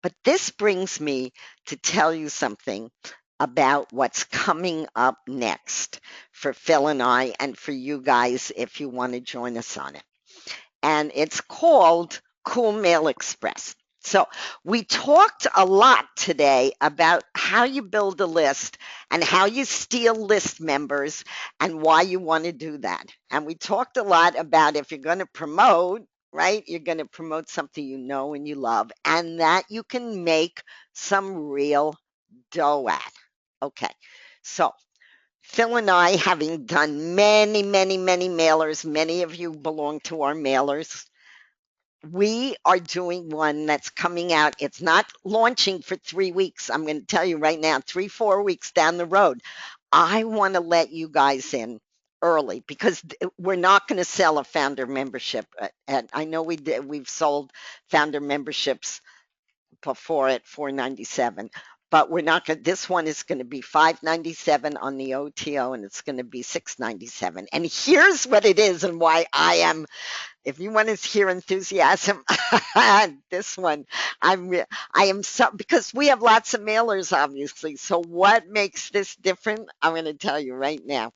But this brings me to tell you something about what's coming up next for Phil and I, and for you guys if you want to join us on it. And it's called Cool Mail Express. So, we talked a lot today about how you build a list and how you steal list members and why you want to do that. And we talked a lot about if you're going to promote, right? You're going to promote something you know and you love and that you can make some real dough at. Okay. So, Phil and I, having done many, many, many mailers, many of you belong to our mailers. We are doing one that's coming out. It's not launching for 3 weeks. I'm going to tell you right now, 3, 4 weeks down the road. I want to let you guys in early because we're not going to sell a founder membership. And I know we've sold founder memberships before at 497, but we're not going. This one is going to be 597 on the OTO, and it's going to be 697. And here's what it is, and why I am. If you want to hear enthusiasm, this one, I am so, because we have lots of mailers, obviously. So what makes this different? I'm going to tell you right now.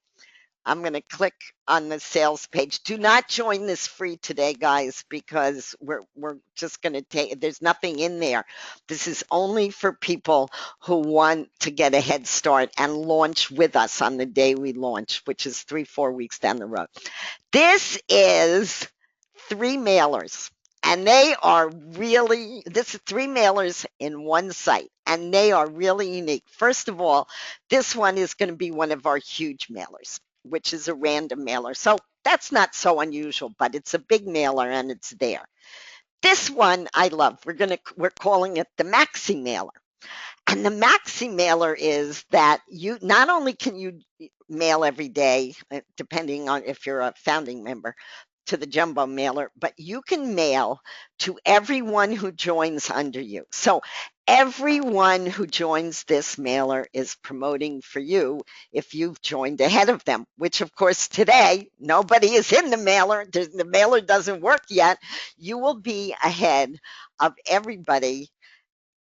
I'm going to click on the sales page. Do not join this free today, guys, because we're just going to take, there's nothing in there. This is only for people who want to get a head start and launch with us on the day we launch, which is 3, 4 weeks down the road. This is 3 mailers. And they are really, this is 3 mailers in one site, and they are really unique. First of all, this one is going to be one of our huge mailers, which is a random mailer. So that's not so unusual, but it's a big mailer and it's there. This one I love. We're calling it the Maxi Mailer. And the Maxi Mailer is that you not only can you mail every day, depending on if you're a founding member, to the jumbo mailer, but you can mail to everyone who joins under you. So everyone who joins this mailer is promoting for you if you've joined ahead of them, which of course today nobody is in the mailer. The mailer doesn't work yet. You will be ahead of everybody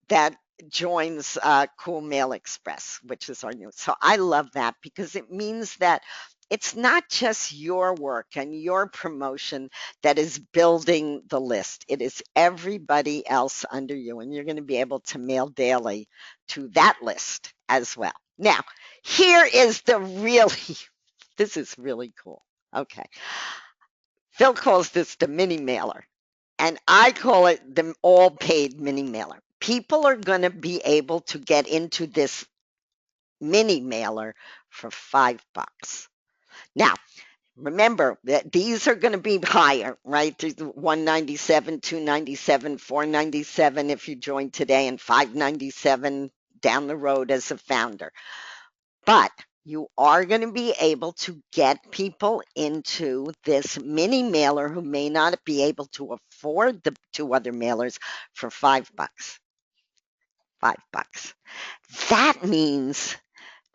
that joins Cool Mail Express, which is our new. So I love that because it means that it's not just your work and your promotion that is building the list. It is everybody else under you, and you're going to be able to mail daily to that list as well. Now, here is the really, this is really cool. Okay. Phil calls this the mini mailer, and I call it the all paid mini mailer. People are going to be able to get into this mini mailer for $5. Now, remember that these are going to be higher, right? There's 197, 297, 497 if you join today, and 597 down the road as a founder. But you are going to be able to get people into this mini mailer who may not be able to afford the two other mailers for $5. $5. That means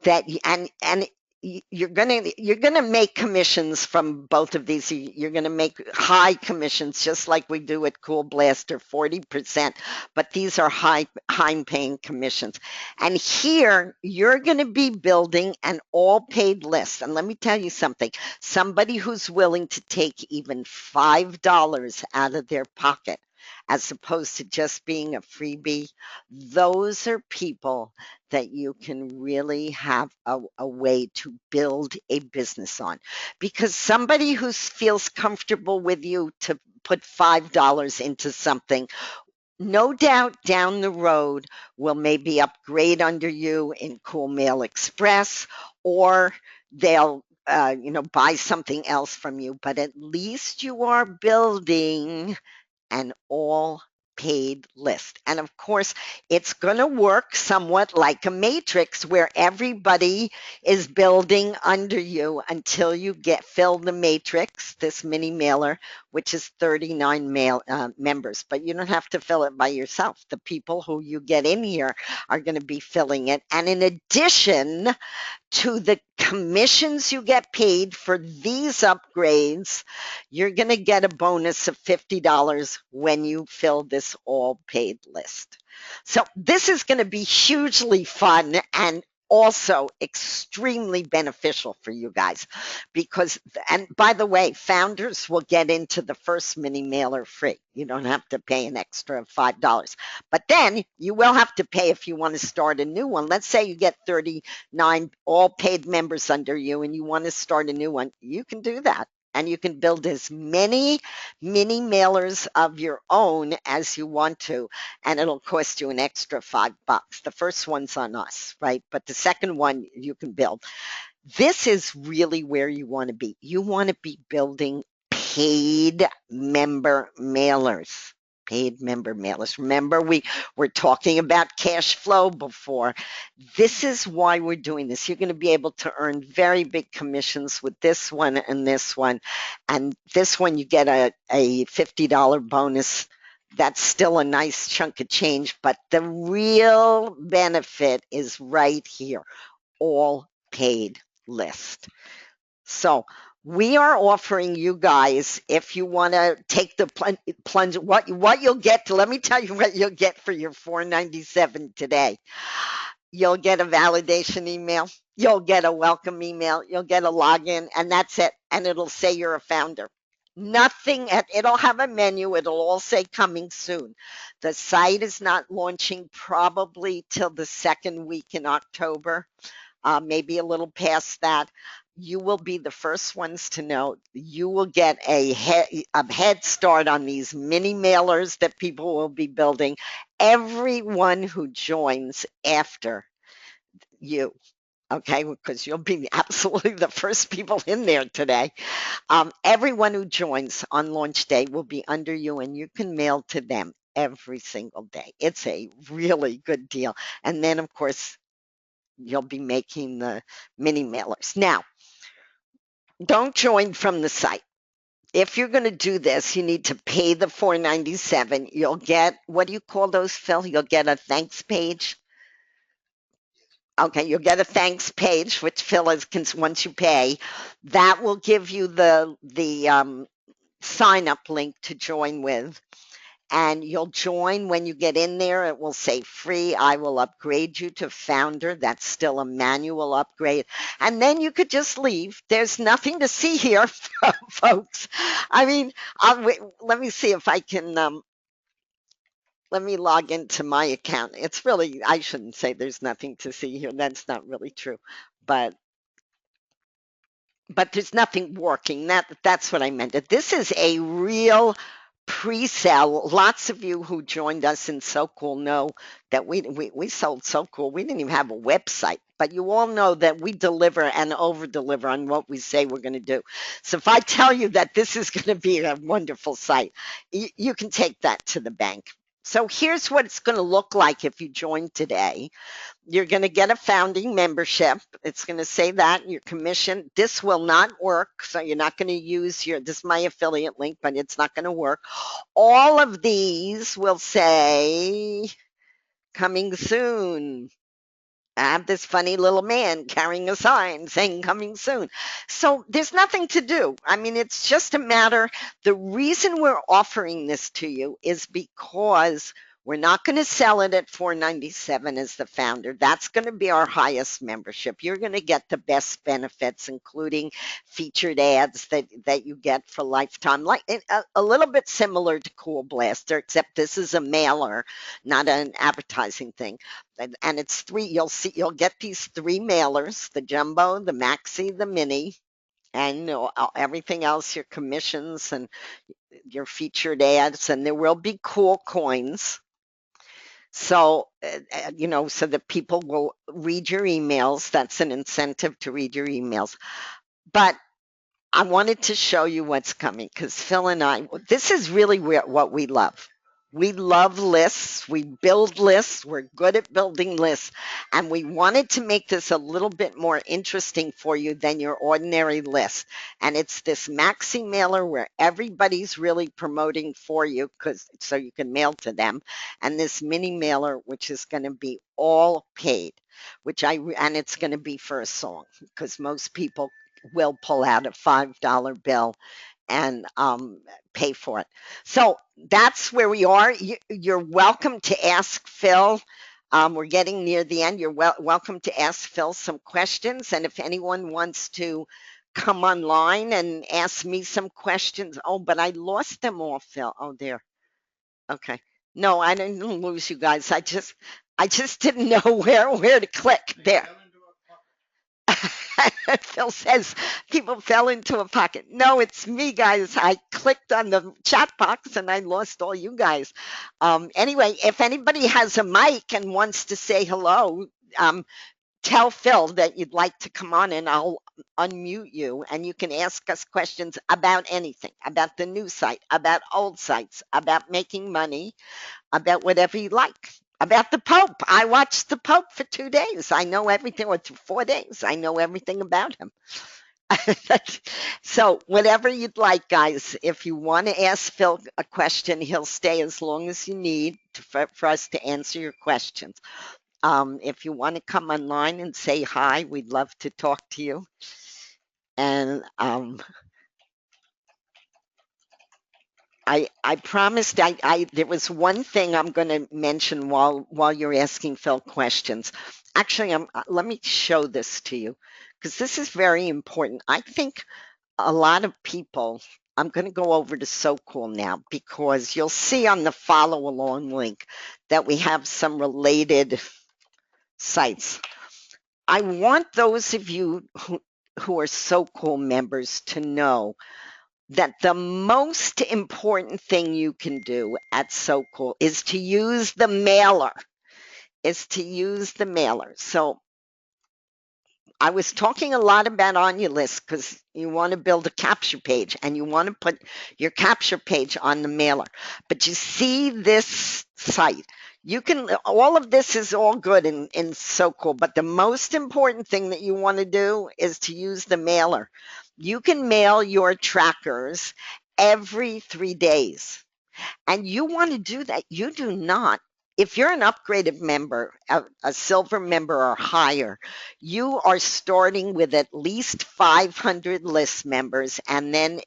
that and you're gonna make commissions from both of these. You're gonna make high commissions, just like we do at Cool Blaster, 40%. But these are high paying commissions. And here you're gonna be building an all paid list. And let me tell you something. Somebody who's willing to take even $5 out of their pocket, as opposed to just being a freebie, those are people that you can really have a way to build a business on. Because somebody who feels comfortable with you to put $5 into something, no doubt down the road will maybe upgrade under you in Cool Mail Express, or they'll buy something else from you, but at least you are building an all paid list. And of course, it's going to work somewhat like a matrix where everybody is building under you until you get fill the matrix, this mini mailer, which is 39 members. But you don't have to fill it by yourself. The people who you get in here are going to be filling it. And in addition to the commissions you get paid for these upgrades, you're going to get a bonus of $50 when you fill this all paid list. So this is going to be hugely fun and also extremely beneficial for you guys because, and by the way, founders will get into the first mini mailer free. You don't have to pay an extra $5, but then you will have to pay if you want to start a new one. Let's say you get 39 all paid members under you and you want to start a new one, you can do that. And you can build as many mini mailers of your own as you want to, and it'll cost you an extra $5. The first one's on us, right? But the second one you can build. This is really where you want to be. You want to be building paid member mailers. Paid member mailers. Remember, we were talking about cash flow before. This is why we're doing this. You're going to be able to earn very big commissions with this one and this one. And this one, you get a $50 bonus. That's still a nice chunk of change, but the real benefit is right here, all paid list. So we are offering you guys, if you want to take the plunge, what you'll get. Let me tell you what you'll get for your $4.97 today. You'll get a validation email. You'll get a welcome email. You'll get a login, and that's it. And it'll say you're a founder. Nothing. It'll have a menu. It'll all say coming soon. The site is not launching probably till the second week in October, maybe a little past that. You will be the first ones to know. You will get a head start on these mini mailers that people will be building. Everyone who joins after you, okay, because you'll be absolutely the first people in there today. Everyone who joins on launch day will be under you, and you can mail to them every single day. It's a really good deal. And then, of course, you'll be making the mini mailers. Now, don't join from the site. If you're going to do this, you need to pay the $4.97. You'll get, what do you call those, Phil? You'll get a thanks page. Okay, you'll get a thanks page, which Phil is once you pay. That will give you the sign up link to join with, and you'll join. When you get in there, it will say free. I will upgrade you to founder. That's still a manual upgrade, and then you could just leave. There's nothing to see here, folks. I mean, let me see if I can let me log into my account. It's really, I shouldn't say there's nothing to see here. That's not really true. But there's nothing working. That's what I meant. This is a real pre-sale. Lots of you who joined us in So Cool know that we sold So Cool. We didn't even have a website, but you all know that we deliver and over deliver on what we say we're going to do. So if I tell you that this is going to be a wonderful site, you can take that to the bank. So here's what it's going to look like if you join today. You're going to get a founding membership. It's going to say that your commission. This will not work. So you're not going to use this is my affiliate link, but it's not going to work. All of these will say coming soon. I have this funny little man carrying a sign saying coming soon. So there's nothing to do. I mean, it's just a matter. The reason we're offering this to you is because we're not going to sell it at $4.97 as the founder. That's going to be our highest membership. You're going to get the best benefits, including featured ads that you get for lifetime, like a little bit similar to Cool Blaster, except this is a mailer, not an advertising thing. And it's three. You'll get these three mailers: the jumbo, the maxi, the mini, and everything else, your commissions and your featured ads, and there will be cool coins. So, so that people will read your emails. That's an incentive to read your emails. But I wanted to show you what's coming because Phil and I, this is really what we love. We love lists. We build lists. We're good at building lists. And we wanted to make this a little bit more interesting for you than your ordinary list. And it's this maxi mailer where everybody's really promoting for you so you can mail to them. And this mini mailer, which is going to be all paid, and it's going to be for a song because most people will pull out a $5 bill and pay for it. So that's where we are. You're welcome to ask Phil. We're getting near the end. You're welcome to ask Phil some questions. And if anyone wants to come online and ask me some questions. Oh, but I lost them all, Phil. Oh, there. Okay. No, I didn't lose you guys. I just didn't know where to click there. Phil says people fell into a pocket. No, it's me, guys. I clicked on the chat box and I lost all you guys. Anyway, if anybody has a mic and wants to say hello, tell Phil that you'd like to come on and I'll unmute you and you can ask us questions about anything, about the new site, about old sites, about making money, about whatever you like. About the Pope. I watched the Pope for 2 days. I know everything, or 4 days. I know everything about him. So, whatever you'd like, guys, if you want to ask Phil a question, he'll stay as long as you need for us to answer your questions. If you want to come online and say hi, we'd love to talk to you. And I promised there was one thing I'm going to mention while you're asking Phil questions. Actually, let me show this to you because this is very important. I think a lot of people, I'm going to go over to So Cool now because you'll see on the follow along link that we have some related sites. I want those of you who are So Cool members to know that the most important thing you can do at So Cool is to use the mailer, So I was talking a lot about on your list because you want to build a capture page and you want to put your capture page on the mailer. But you see this site. You can, all of this is all good and so cool. But the most important thing that you want to do is to use the mailer. You can mail your trackers every 3 days. And you want to do that. You do not. If you're an upgraded member, a silver member or higher, you are starting with at least 500 list members, and then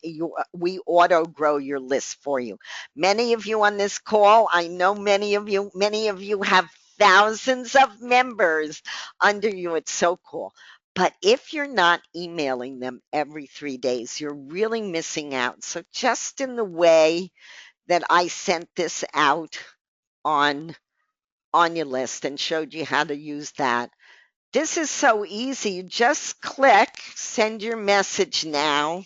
we auto grow your list for you. Many of you on this call, I know many of you have thousands of members under you. It's so cool. But if you're not emailing them every 3 days, you're really missing out. So just in the way that I sent this out on your list and showed you how to use that. This is so easy. You just click send your message now,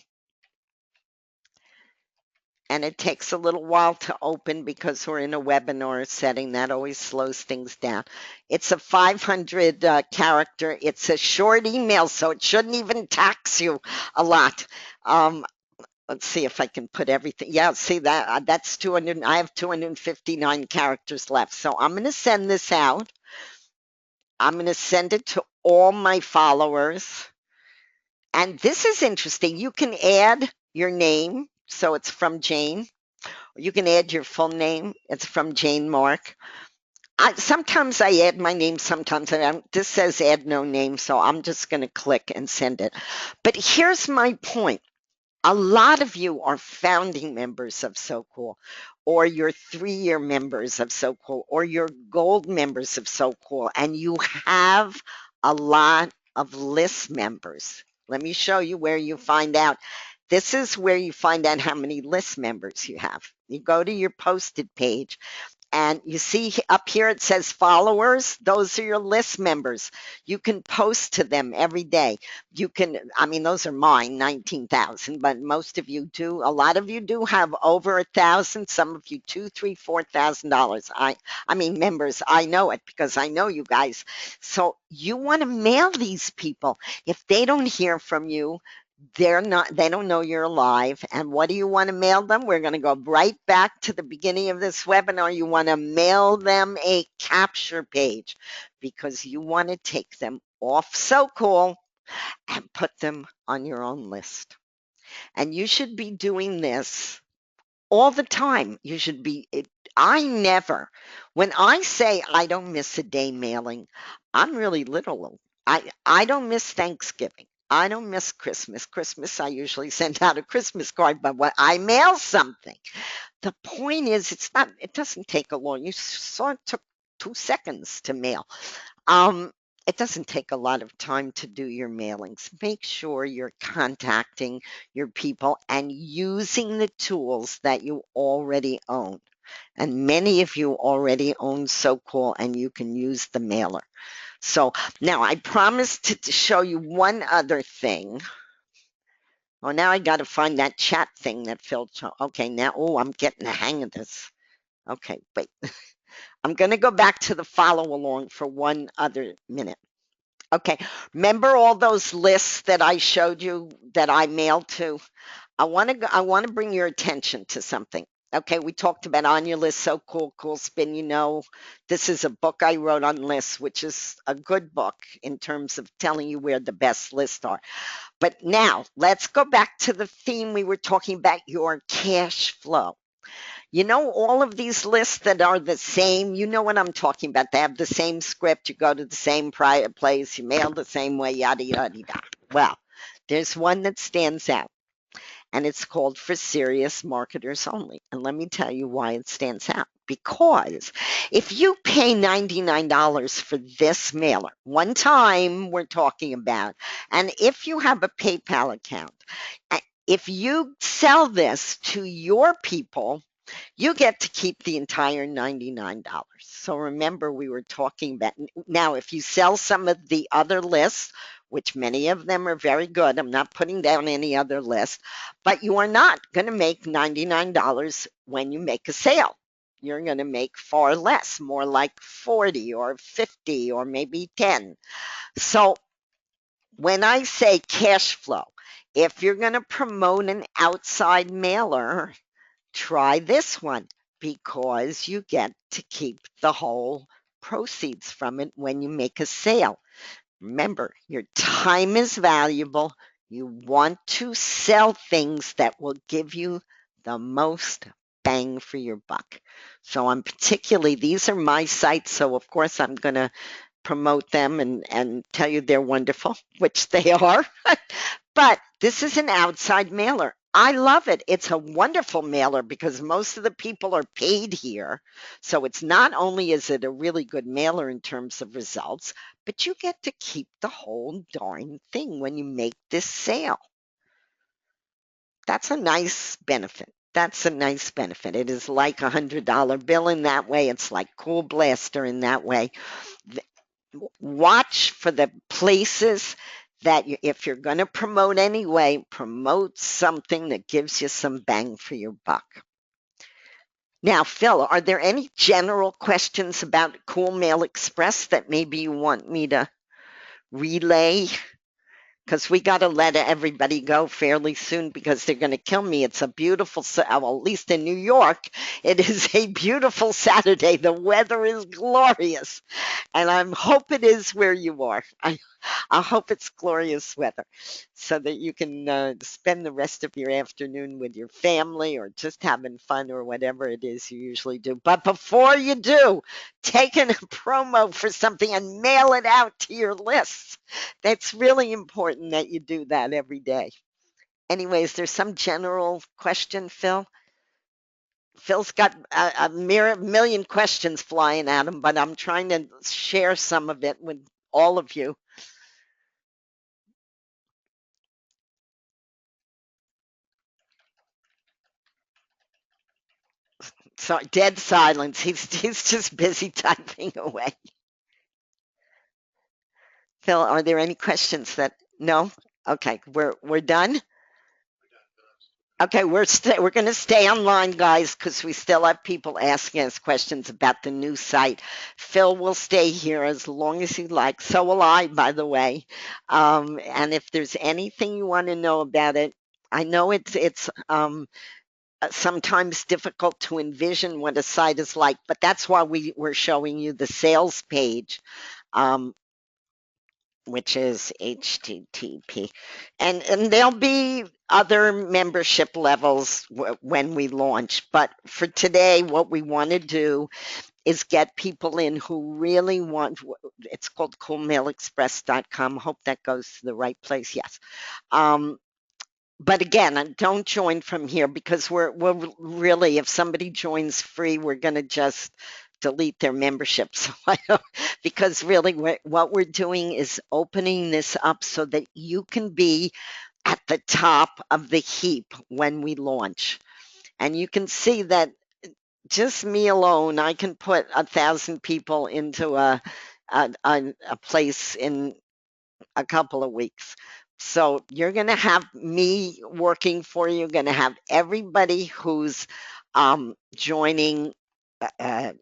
and it takes a little while to open because we're in a webinar setting. That always slows things down. It's a 500 character. It's a short email, so it shouldn't even tax you a lot. Let's see if I can put everything. Yeah, see that that's 200. I have 259 characters left. So I'm going to send this out. I'm going to send it to all my followers. And this is interesting. You can add your name. So it's from Jane. You can add your full name. It's from Jane Mark. Sometimes I add my name, sometimes I don't. This says add no name, so I'm just going to click and send it. But here's my point. A lot of you are founding members of So Cool, or you're 3-year members of So Cool, or you're gold members of So Cool, and you have a lot of list members. Let me show you where you find out. This is where you find out how many list members you have. You go to your posted page, and you see up here it says followers. Those are your list members. You can post to them every day. You can, I mean, those are mine, 19,000, but most of you do. A lot of you do have over 1,000. Some of you $2, $3, $4,000. I mean, members. I know it because I know you guys. So you want to mail these people. If they don't hear from you, they don't know you're alive. And what do you want to mail them? We're going to go right back to the beginning of this webinar. You want to mail them a capture page because you want to take them off So Cool and put them on your own list. And you should be doing this all the time. You should be, I never, when I say I don't miss a day mailing, I'm really literal. I don't miss Thanksgiving. I don't miss Christmas. Christmas, I usually send out a Christmas card, but when I mail something, the point is, it doesn't take a long, you saw it took 2 seconds to mail. It doesn't take a lot of time to do your mailings. Make sure you're contacting your people and using the tools that you already own. And many of you already own So Cool, and you can use the mailer. So now I promised to show you one other thing. Oh, now I got to find that chat thing that Phil. Okay, now, oh, I'm getting the hang of this. Okay, wait. I'm going to go back to the follow along for one other minute. Okay, remember all those lists that I showed you that I mailed to? I want to bring your attention to something. Okay, we talked about on your list, So Cool, Cool Spin. You know, this is a book I wrote on lists, which is a good book in terms of telling you where the best lists are. But now let's go back to the theme we were talking about, your cash flow. You know, all of these lists that are the same, you know what I'm talking about. They have the same script. You go to the same private place, you mail the same way, yada, yada, yada. Well, there's one that stands out, and it's called For Serious Marketers Only. And let me tell you why it stands out. Because if you pay $99 for this mailer, one time we're talking about, and if you have a PayPal account, if you sell this to your people, you get to keep the entire $99. So remember, we were talking about now, if you sell some of the other lists, which many of them are very good, I'm not putting down any other list, but you are not going to make $99 when you make a sale. You're going to make far less, more like 40 or 50 or maybe 10. So when I say cash flow, if you're going to promote an outside mailer, try this one because you get to keep the whole proceeds from it when you make a sale. Remember, your time is valuable. You want to sell things that will give you the most bang for your buck. So I'm particularly, these are my sites. So of course I'm going to promote them and tell you they're wonderful, which they are. But this is an outside mailer. I love it. It's a wonderful mailer because most of the people are paid here. So it's not only is it a really good mailer in terms of results, but you get to keep the whole darn thing when you make this sale. That's a nice benefit. That's a nice benefit. It is like $100 bill in that way. It's like Cool Blaster in that way. Watch for the places that if you're going to promote anyway, promote something that gives you some bang for your buck. Now, Phil, are there any general questions about Cool Mail Express that maybe you want me to relay? Because we got to let everybody go fairly soon because they're going to kill me. It's a beautiful, well, at least in New York, it is a beautiful Saturday. The weather is glorious, and I hope it is where you are. I hope it's glorious weather so that you can spend the rest of your afternoon with your family or just having fun or whatever it is you usually do. But before you do, take a promo for something and mail it out to your lists. That's really important that you do that every day. Anyways, there's some general question, Phil. Phil's got a million questions flying at him, but I'm trying to share some of it with all of you. So dead silence. He's just busy typing away. Phil, are there any questions that no? Okay, we're done. Okay, we're going to stay online, guys, because we still have people asking us questions about the new site. Phil will stay here as long as he likes. So will I, by the way. And if there's anything you want to know about it, I know it's sometimes difficult to envision what a site is like, but that's why we're showing you the sales page, um, which is HTTP. And there'll be other membership levels when we launch. But for today, what we want to do is get people in who really want, it's called coolmailexpress.com. Hope that goes to the right place. Yes. Um, but again, don't join from here because we're really, if somebody joins free, we're going to just delete their membership. So because really what we're doing is opening this up so that you can be at the top of the heap when we launch. And you can see that just me alone, I can put 1,000 people into a place in a couple of weeks. So you're going to have me working for you. You're going to have everybody who's joining uh,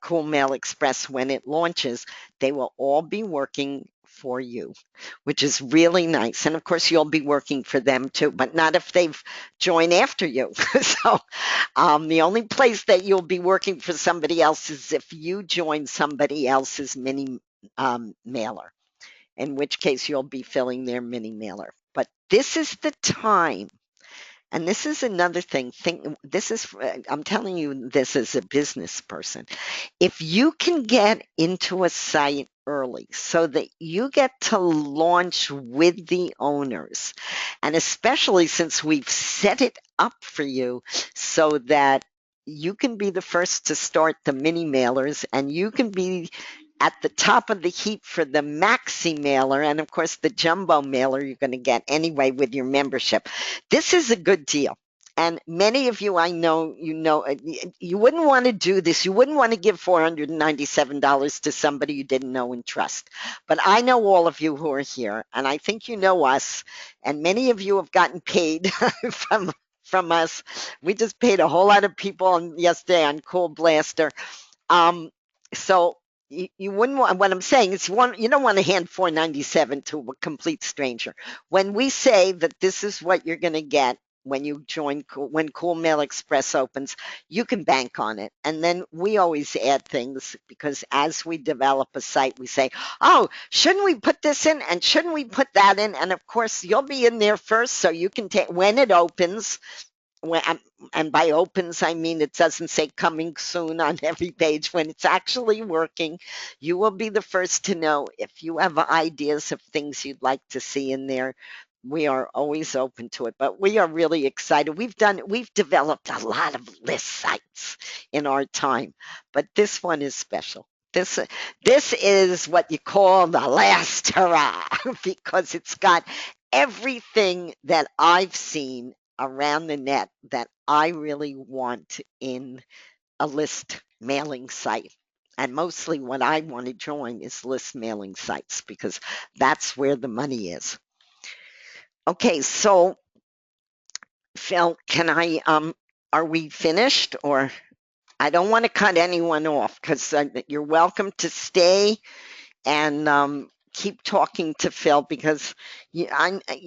Cool Mail Express when it launches. They will all be working for you, which is really nice. And of course, you'll be working for them too, but not if they've joined after you. So the only place that you'll be working for somebody else is if you join somebody else's mini mailer, in which case you'll be filling their mini mailer. But this is the time. And this is another thing. This is, I'm telling you this as a business person. If you can get into a site early so that you get to launch with the owners, and especially since we've set it up for you so that you can be the first to start the mini mailers and you can be at the top of the heap for the maxi mailer and of course the jumbo mailer you're going to get anyway with your membership. This is a good deal. And many of you, I know, you wouldn't want to do this. You wouldn't want to give $497 to somebody you didn't know and trust. But I know all of you who are here, and I think you know us, and many of you have gotten paid from us. We just paid a whole lot of people yesterday on Cool Blaster. Um, so you wouldn't want, what I'm saying is you don't want to hand 497 to a complete stranger. When we say that this is what you're going to get when you join when Cool Mail Express opens, you can bank on it. And then we always add things because as we develop a site, we say, "Oh, shouldn't we put this in and shouldn't we put that in?" And of course, you'll be in there first so you can take when it opens when and by opens I mean it doesn't say coming soon on every page. When it's actually working, you will be the first to know. If you have ideas of things you'd like to see in there, we are always open to it. But we are really excited. We've developed a lot of list sites in our time, but this one is special. This is what you call the last hurrah because it's got everything that I've seen around the net that I really want in a list mailing site. And mostly what I want to join is list mailing sites because that's where the money is. Okay, so Phil, can I are we finished or I don't want to cut anyone off because you're welcome to stay and keep talking to Phil because you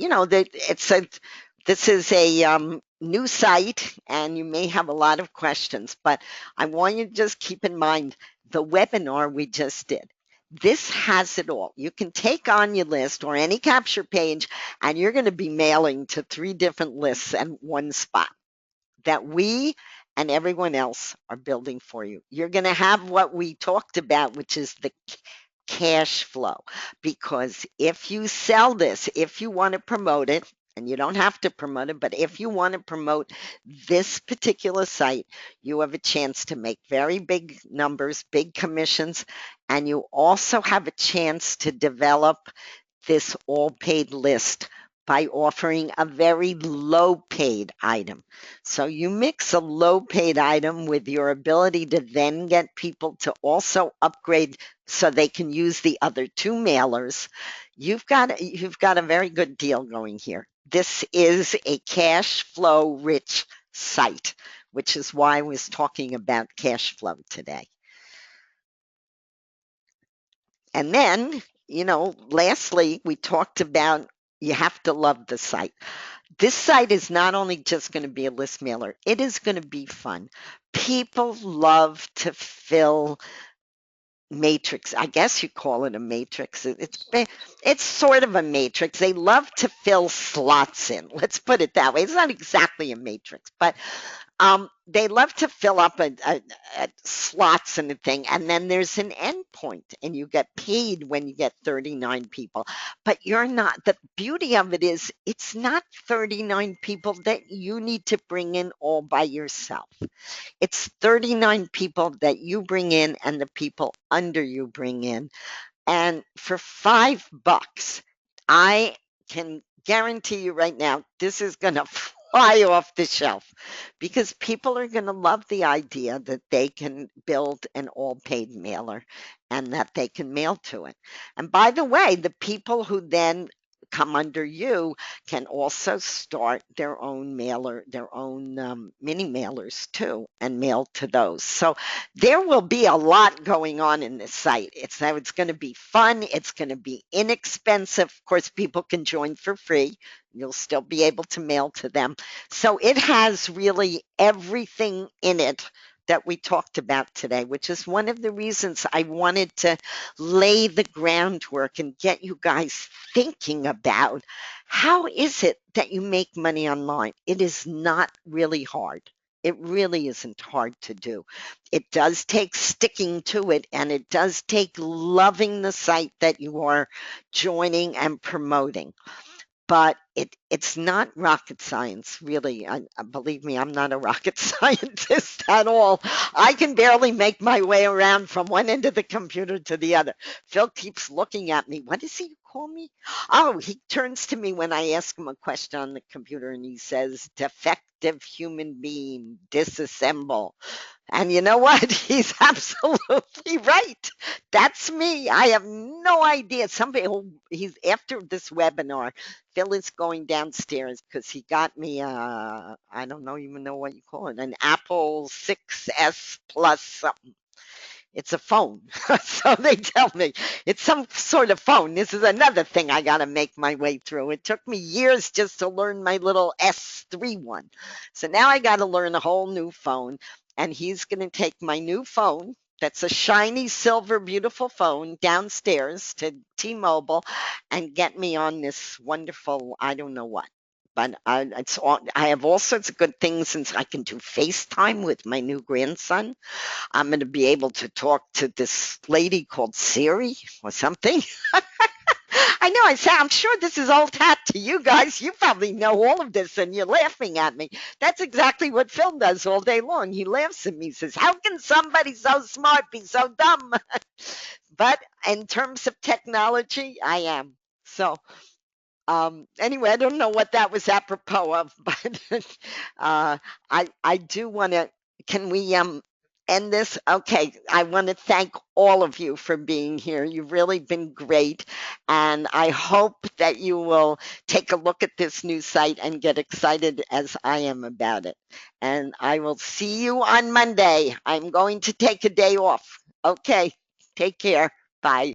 know that this is a new site and you may have a lot of questions, but I want you to just keep in mind the webinar we just did. This has it all. You can take on your list or any capture page, and you're going to be mailing to 3 different lists and one spot that we and everyone else are building for you. You're going to have what we talked about, which is the cash flow. Because if you sell this, if you want to promote it, and you don't have to promote it, but if you want to promote this particular site, you have a chance to make very big numbers, big commissions, and you also have a chance to develop this all paid list by offering a very low paid item. So you mix a low paid item with your ability to then get people to also upgrade so they can use the other 2 mailers. You've got a very good deal going here. This is a cash flow rich site, which is why I was talking about cash flow today. And then, lastly, we talked about you have to love the site. This site is not only just going to be a list mailer, it is going to be fun. People love to fill matrix. I guess you call it a matrix. It's sort of a matrix. They love to fill slots in. Let's put it that way. It's not exactly a matrix, but they love to fill up a slots and a thing, and then there's an end point, and you get paid when you get 39 people. But you're not. The beauty of it is, it's not 39 people that you need to bring in all by yourself. It's 39 people that you bring in, and the people under you bring in. And for $5, I can guarantee you right now, this is going to fly off the shelf because people are going to love the idea that they can build an all paid mailer and that they can mail to it. And by the way, the people who then come under you can also start their own mailer, their own mini mailers too, and mail to those. So there will be a lot going on in this site. It's going to be fun. It's going to be inexpensive. Of course, people can join for free. You'll still be able to mail to them. So it has really everything in it that we talked about today, which is one of the reasons I wanted to lay the groundwork and get you guys thinking about how is it that you make money online. It is not really hard. It really isn't hard to do. It does take sticking to it, and it does take loving the site that you are joining and promoting. But it's not rocket science, really. Believe me, I'm not a rocket scientist at all. I can barely make my way around from one end of the computer to the other. Phil keeps looking at me. What does he call me? Oh, he turns to me when I ask him a question on the computer and he says, defective human being, disassemble. And you know what? He's absolutely right. That's me. I have no idea. He's after this webinar, Phil is going downstairs because he got me I don't know even know what you call it, an Apple 6S Plus something. It's a phone. So they tell me it's some sort of phone. This is another thing I got to make my way through. It took me years just to learn my little S3 one. So now I got to learn a whole new phone. And he's going to take my new phone. That's a shiny silver, beautiful phone downstairs to T-Mobile and get me on this wonderful, I don't know what. But I have all sorts of good things since I can do FaceTime with my new grandson. I'm going to be able to talk to this lady called Siri or something. I know I say I'm sure this is old hat to you guys. You probably know all of this and you're laughing at me. That's exactly what Phil does all day long. He laughs at me, says, "How can somebody so smart be so dumb?" But in terms of technology, I am. So anyway, I don't know what that was apropos of, but I do want to. Can we end this? Okay, I want to thank all of you for being here. You've really been great, and I hope that you will take a look at this new site and get excited as I am about it. And I will see you on Monday. I'm going to take a day off. Okay, take care. Bye.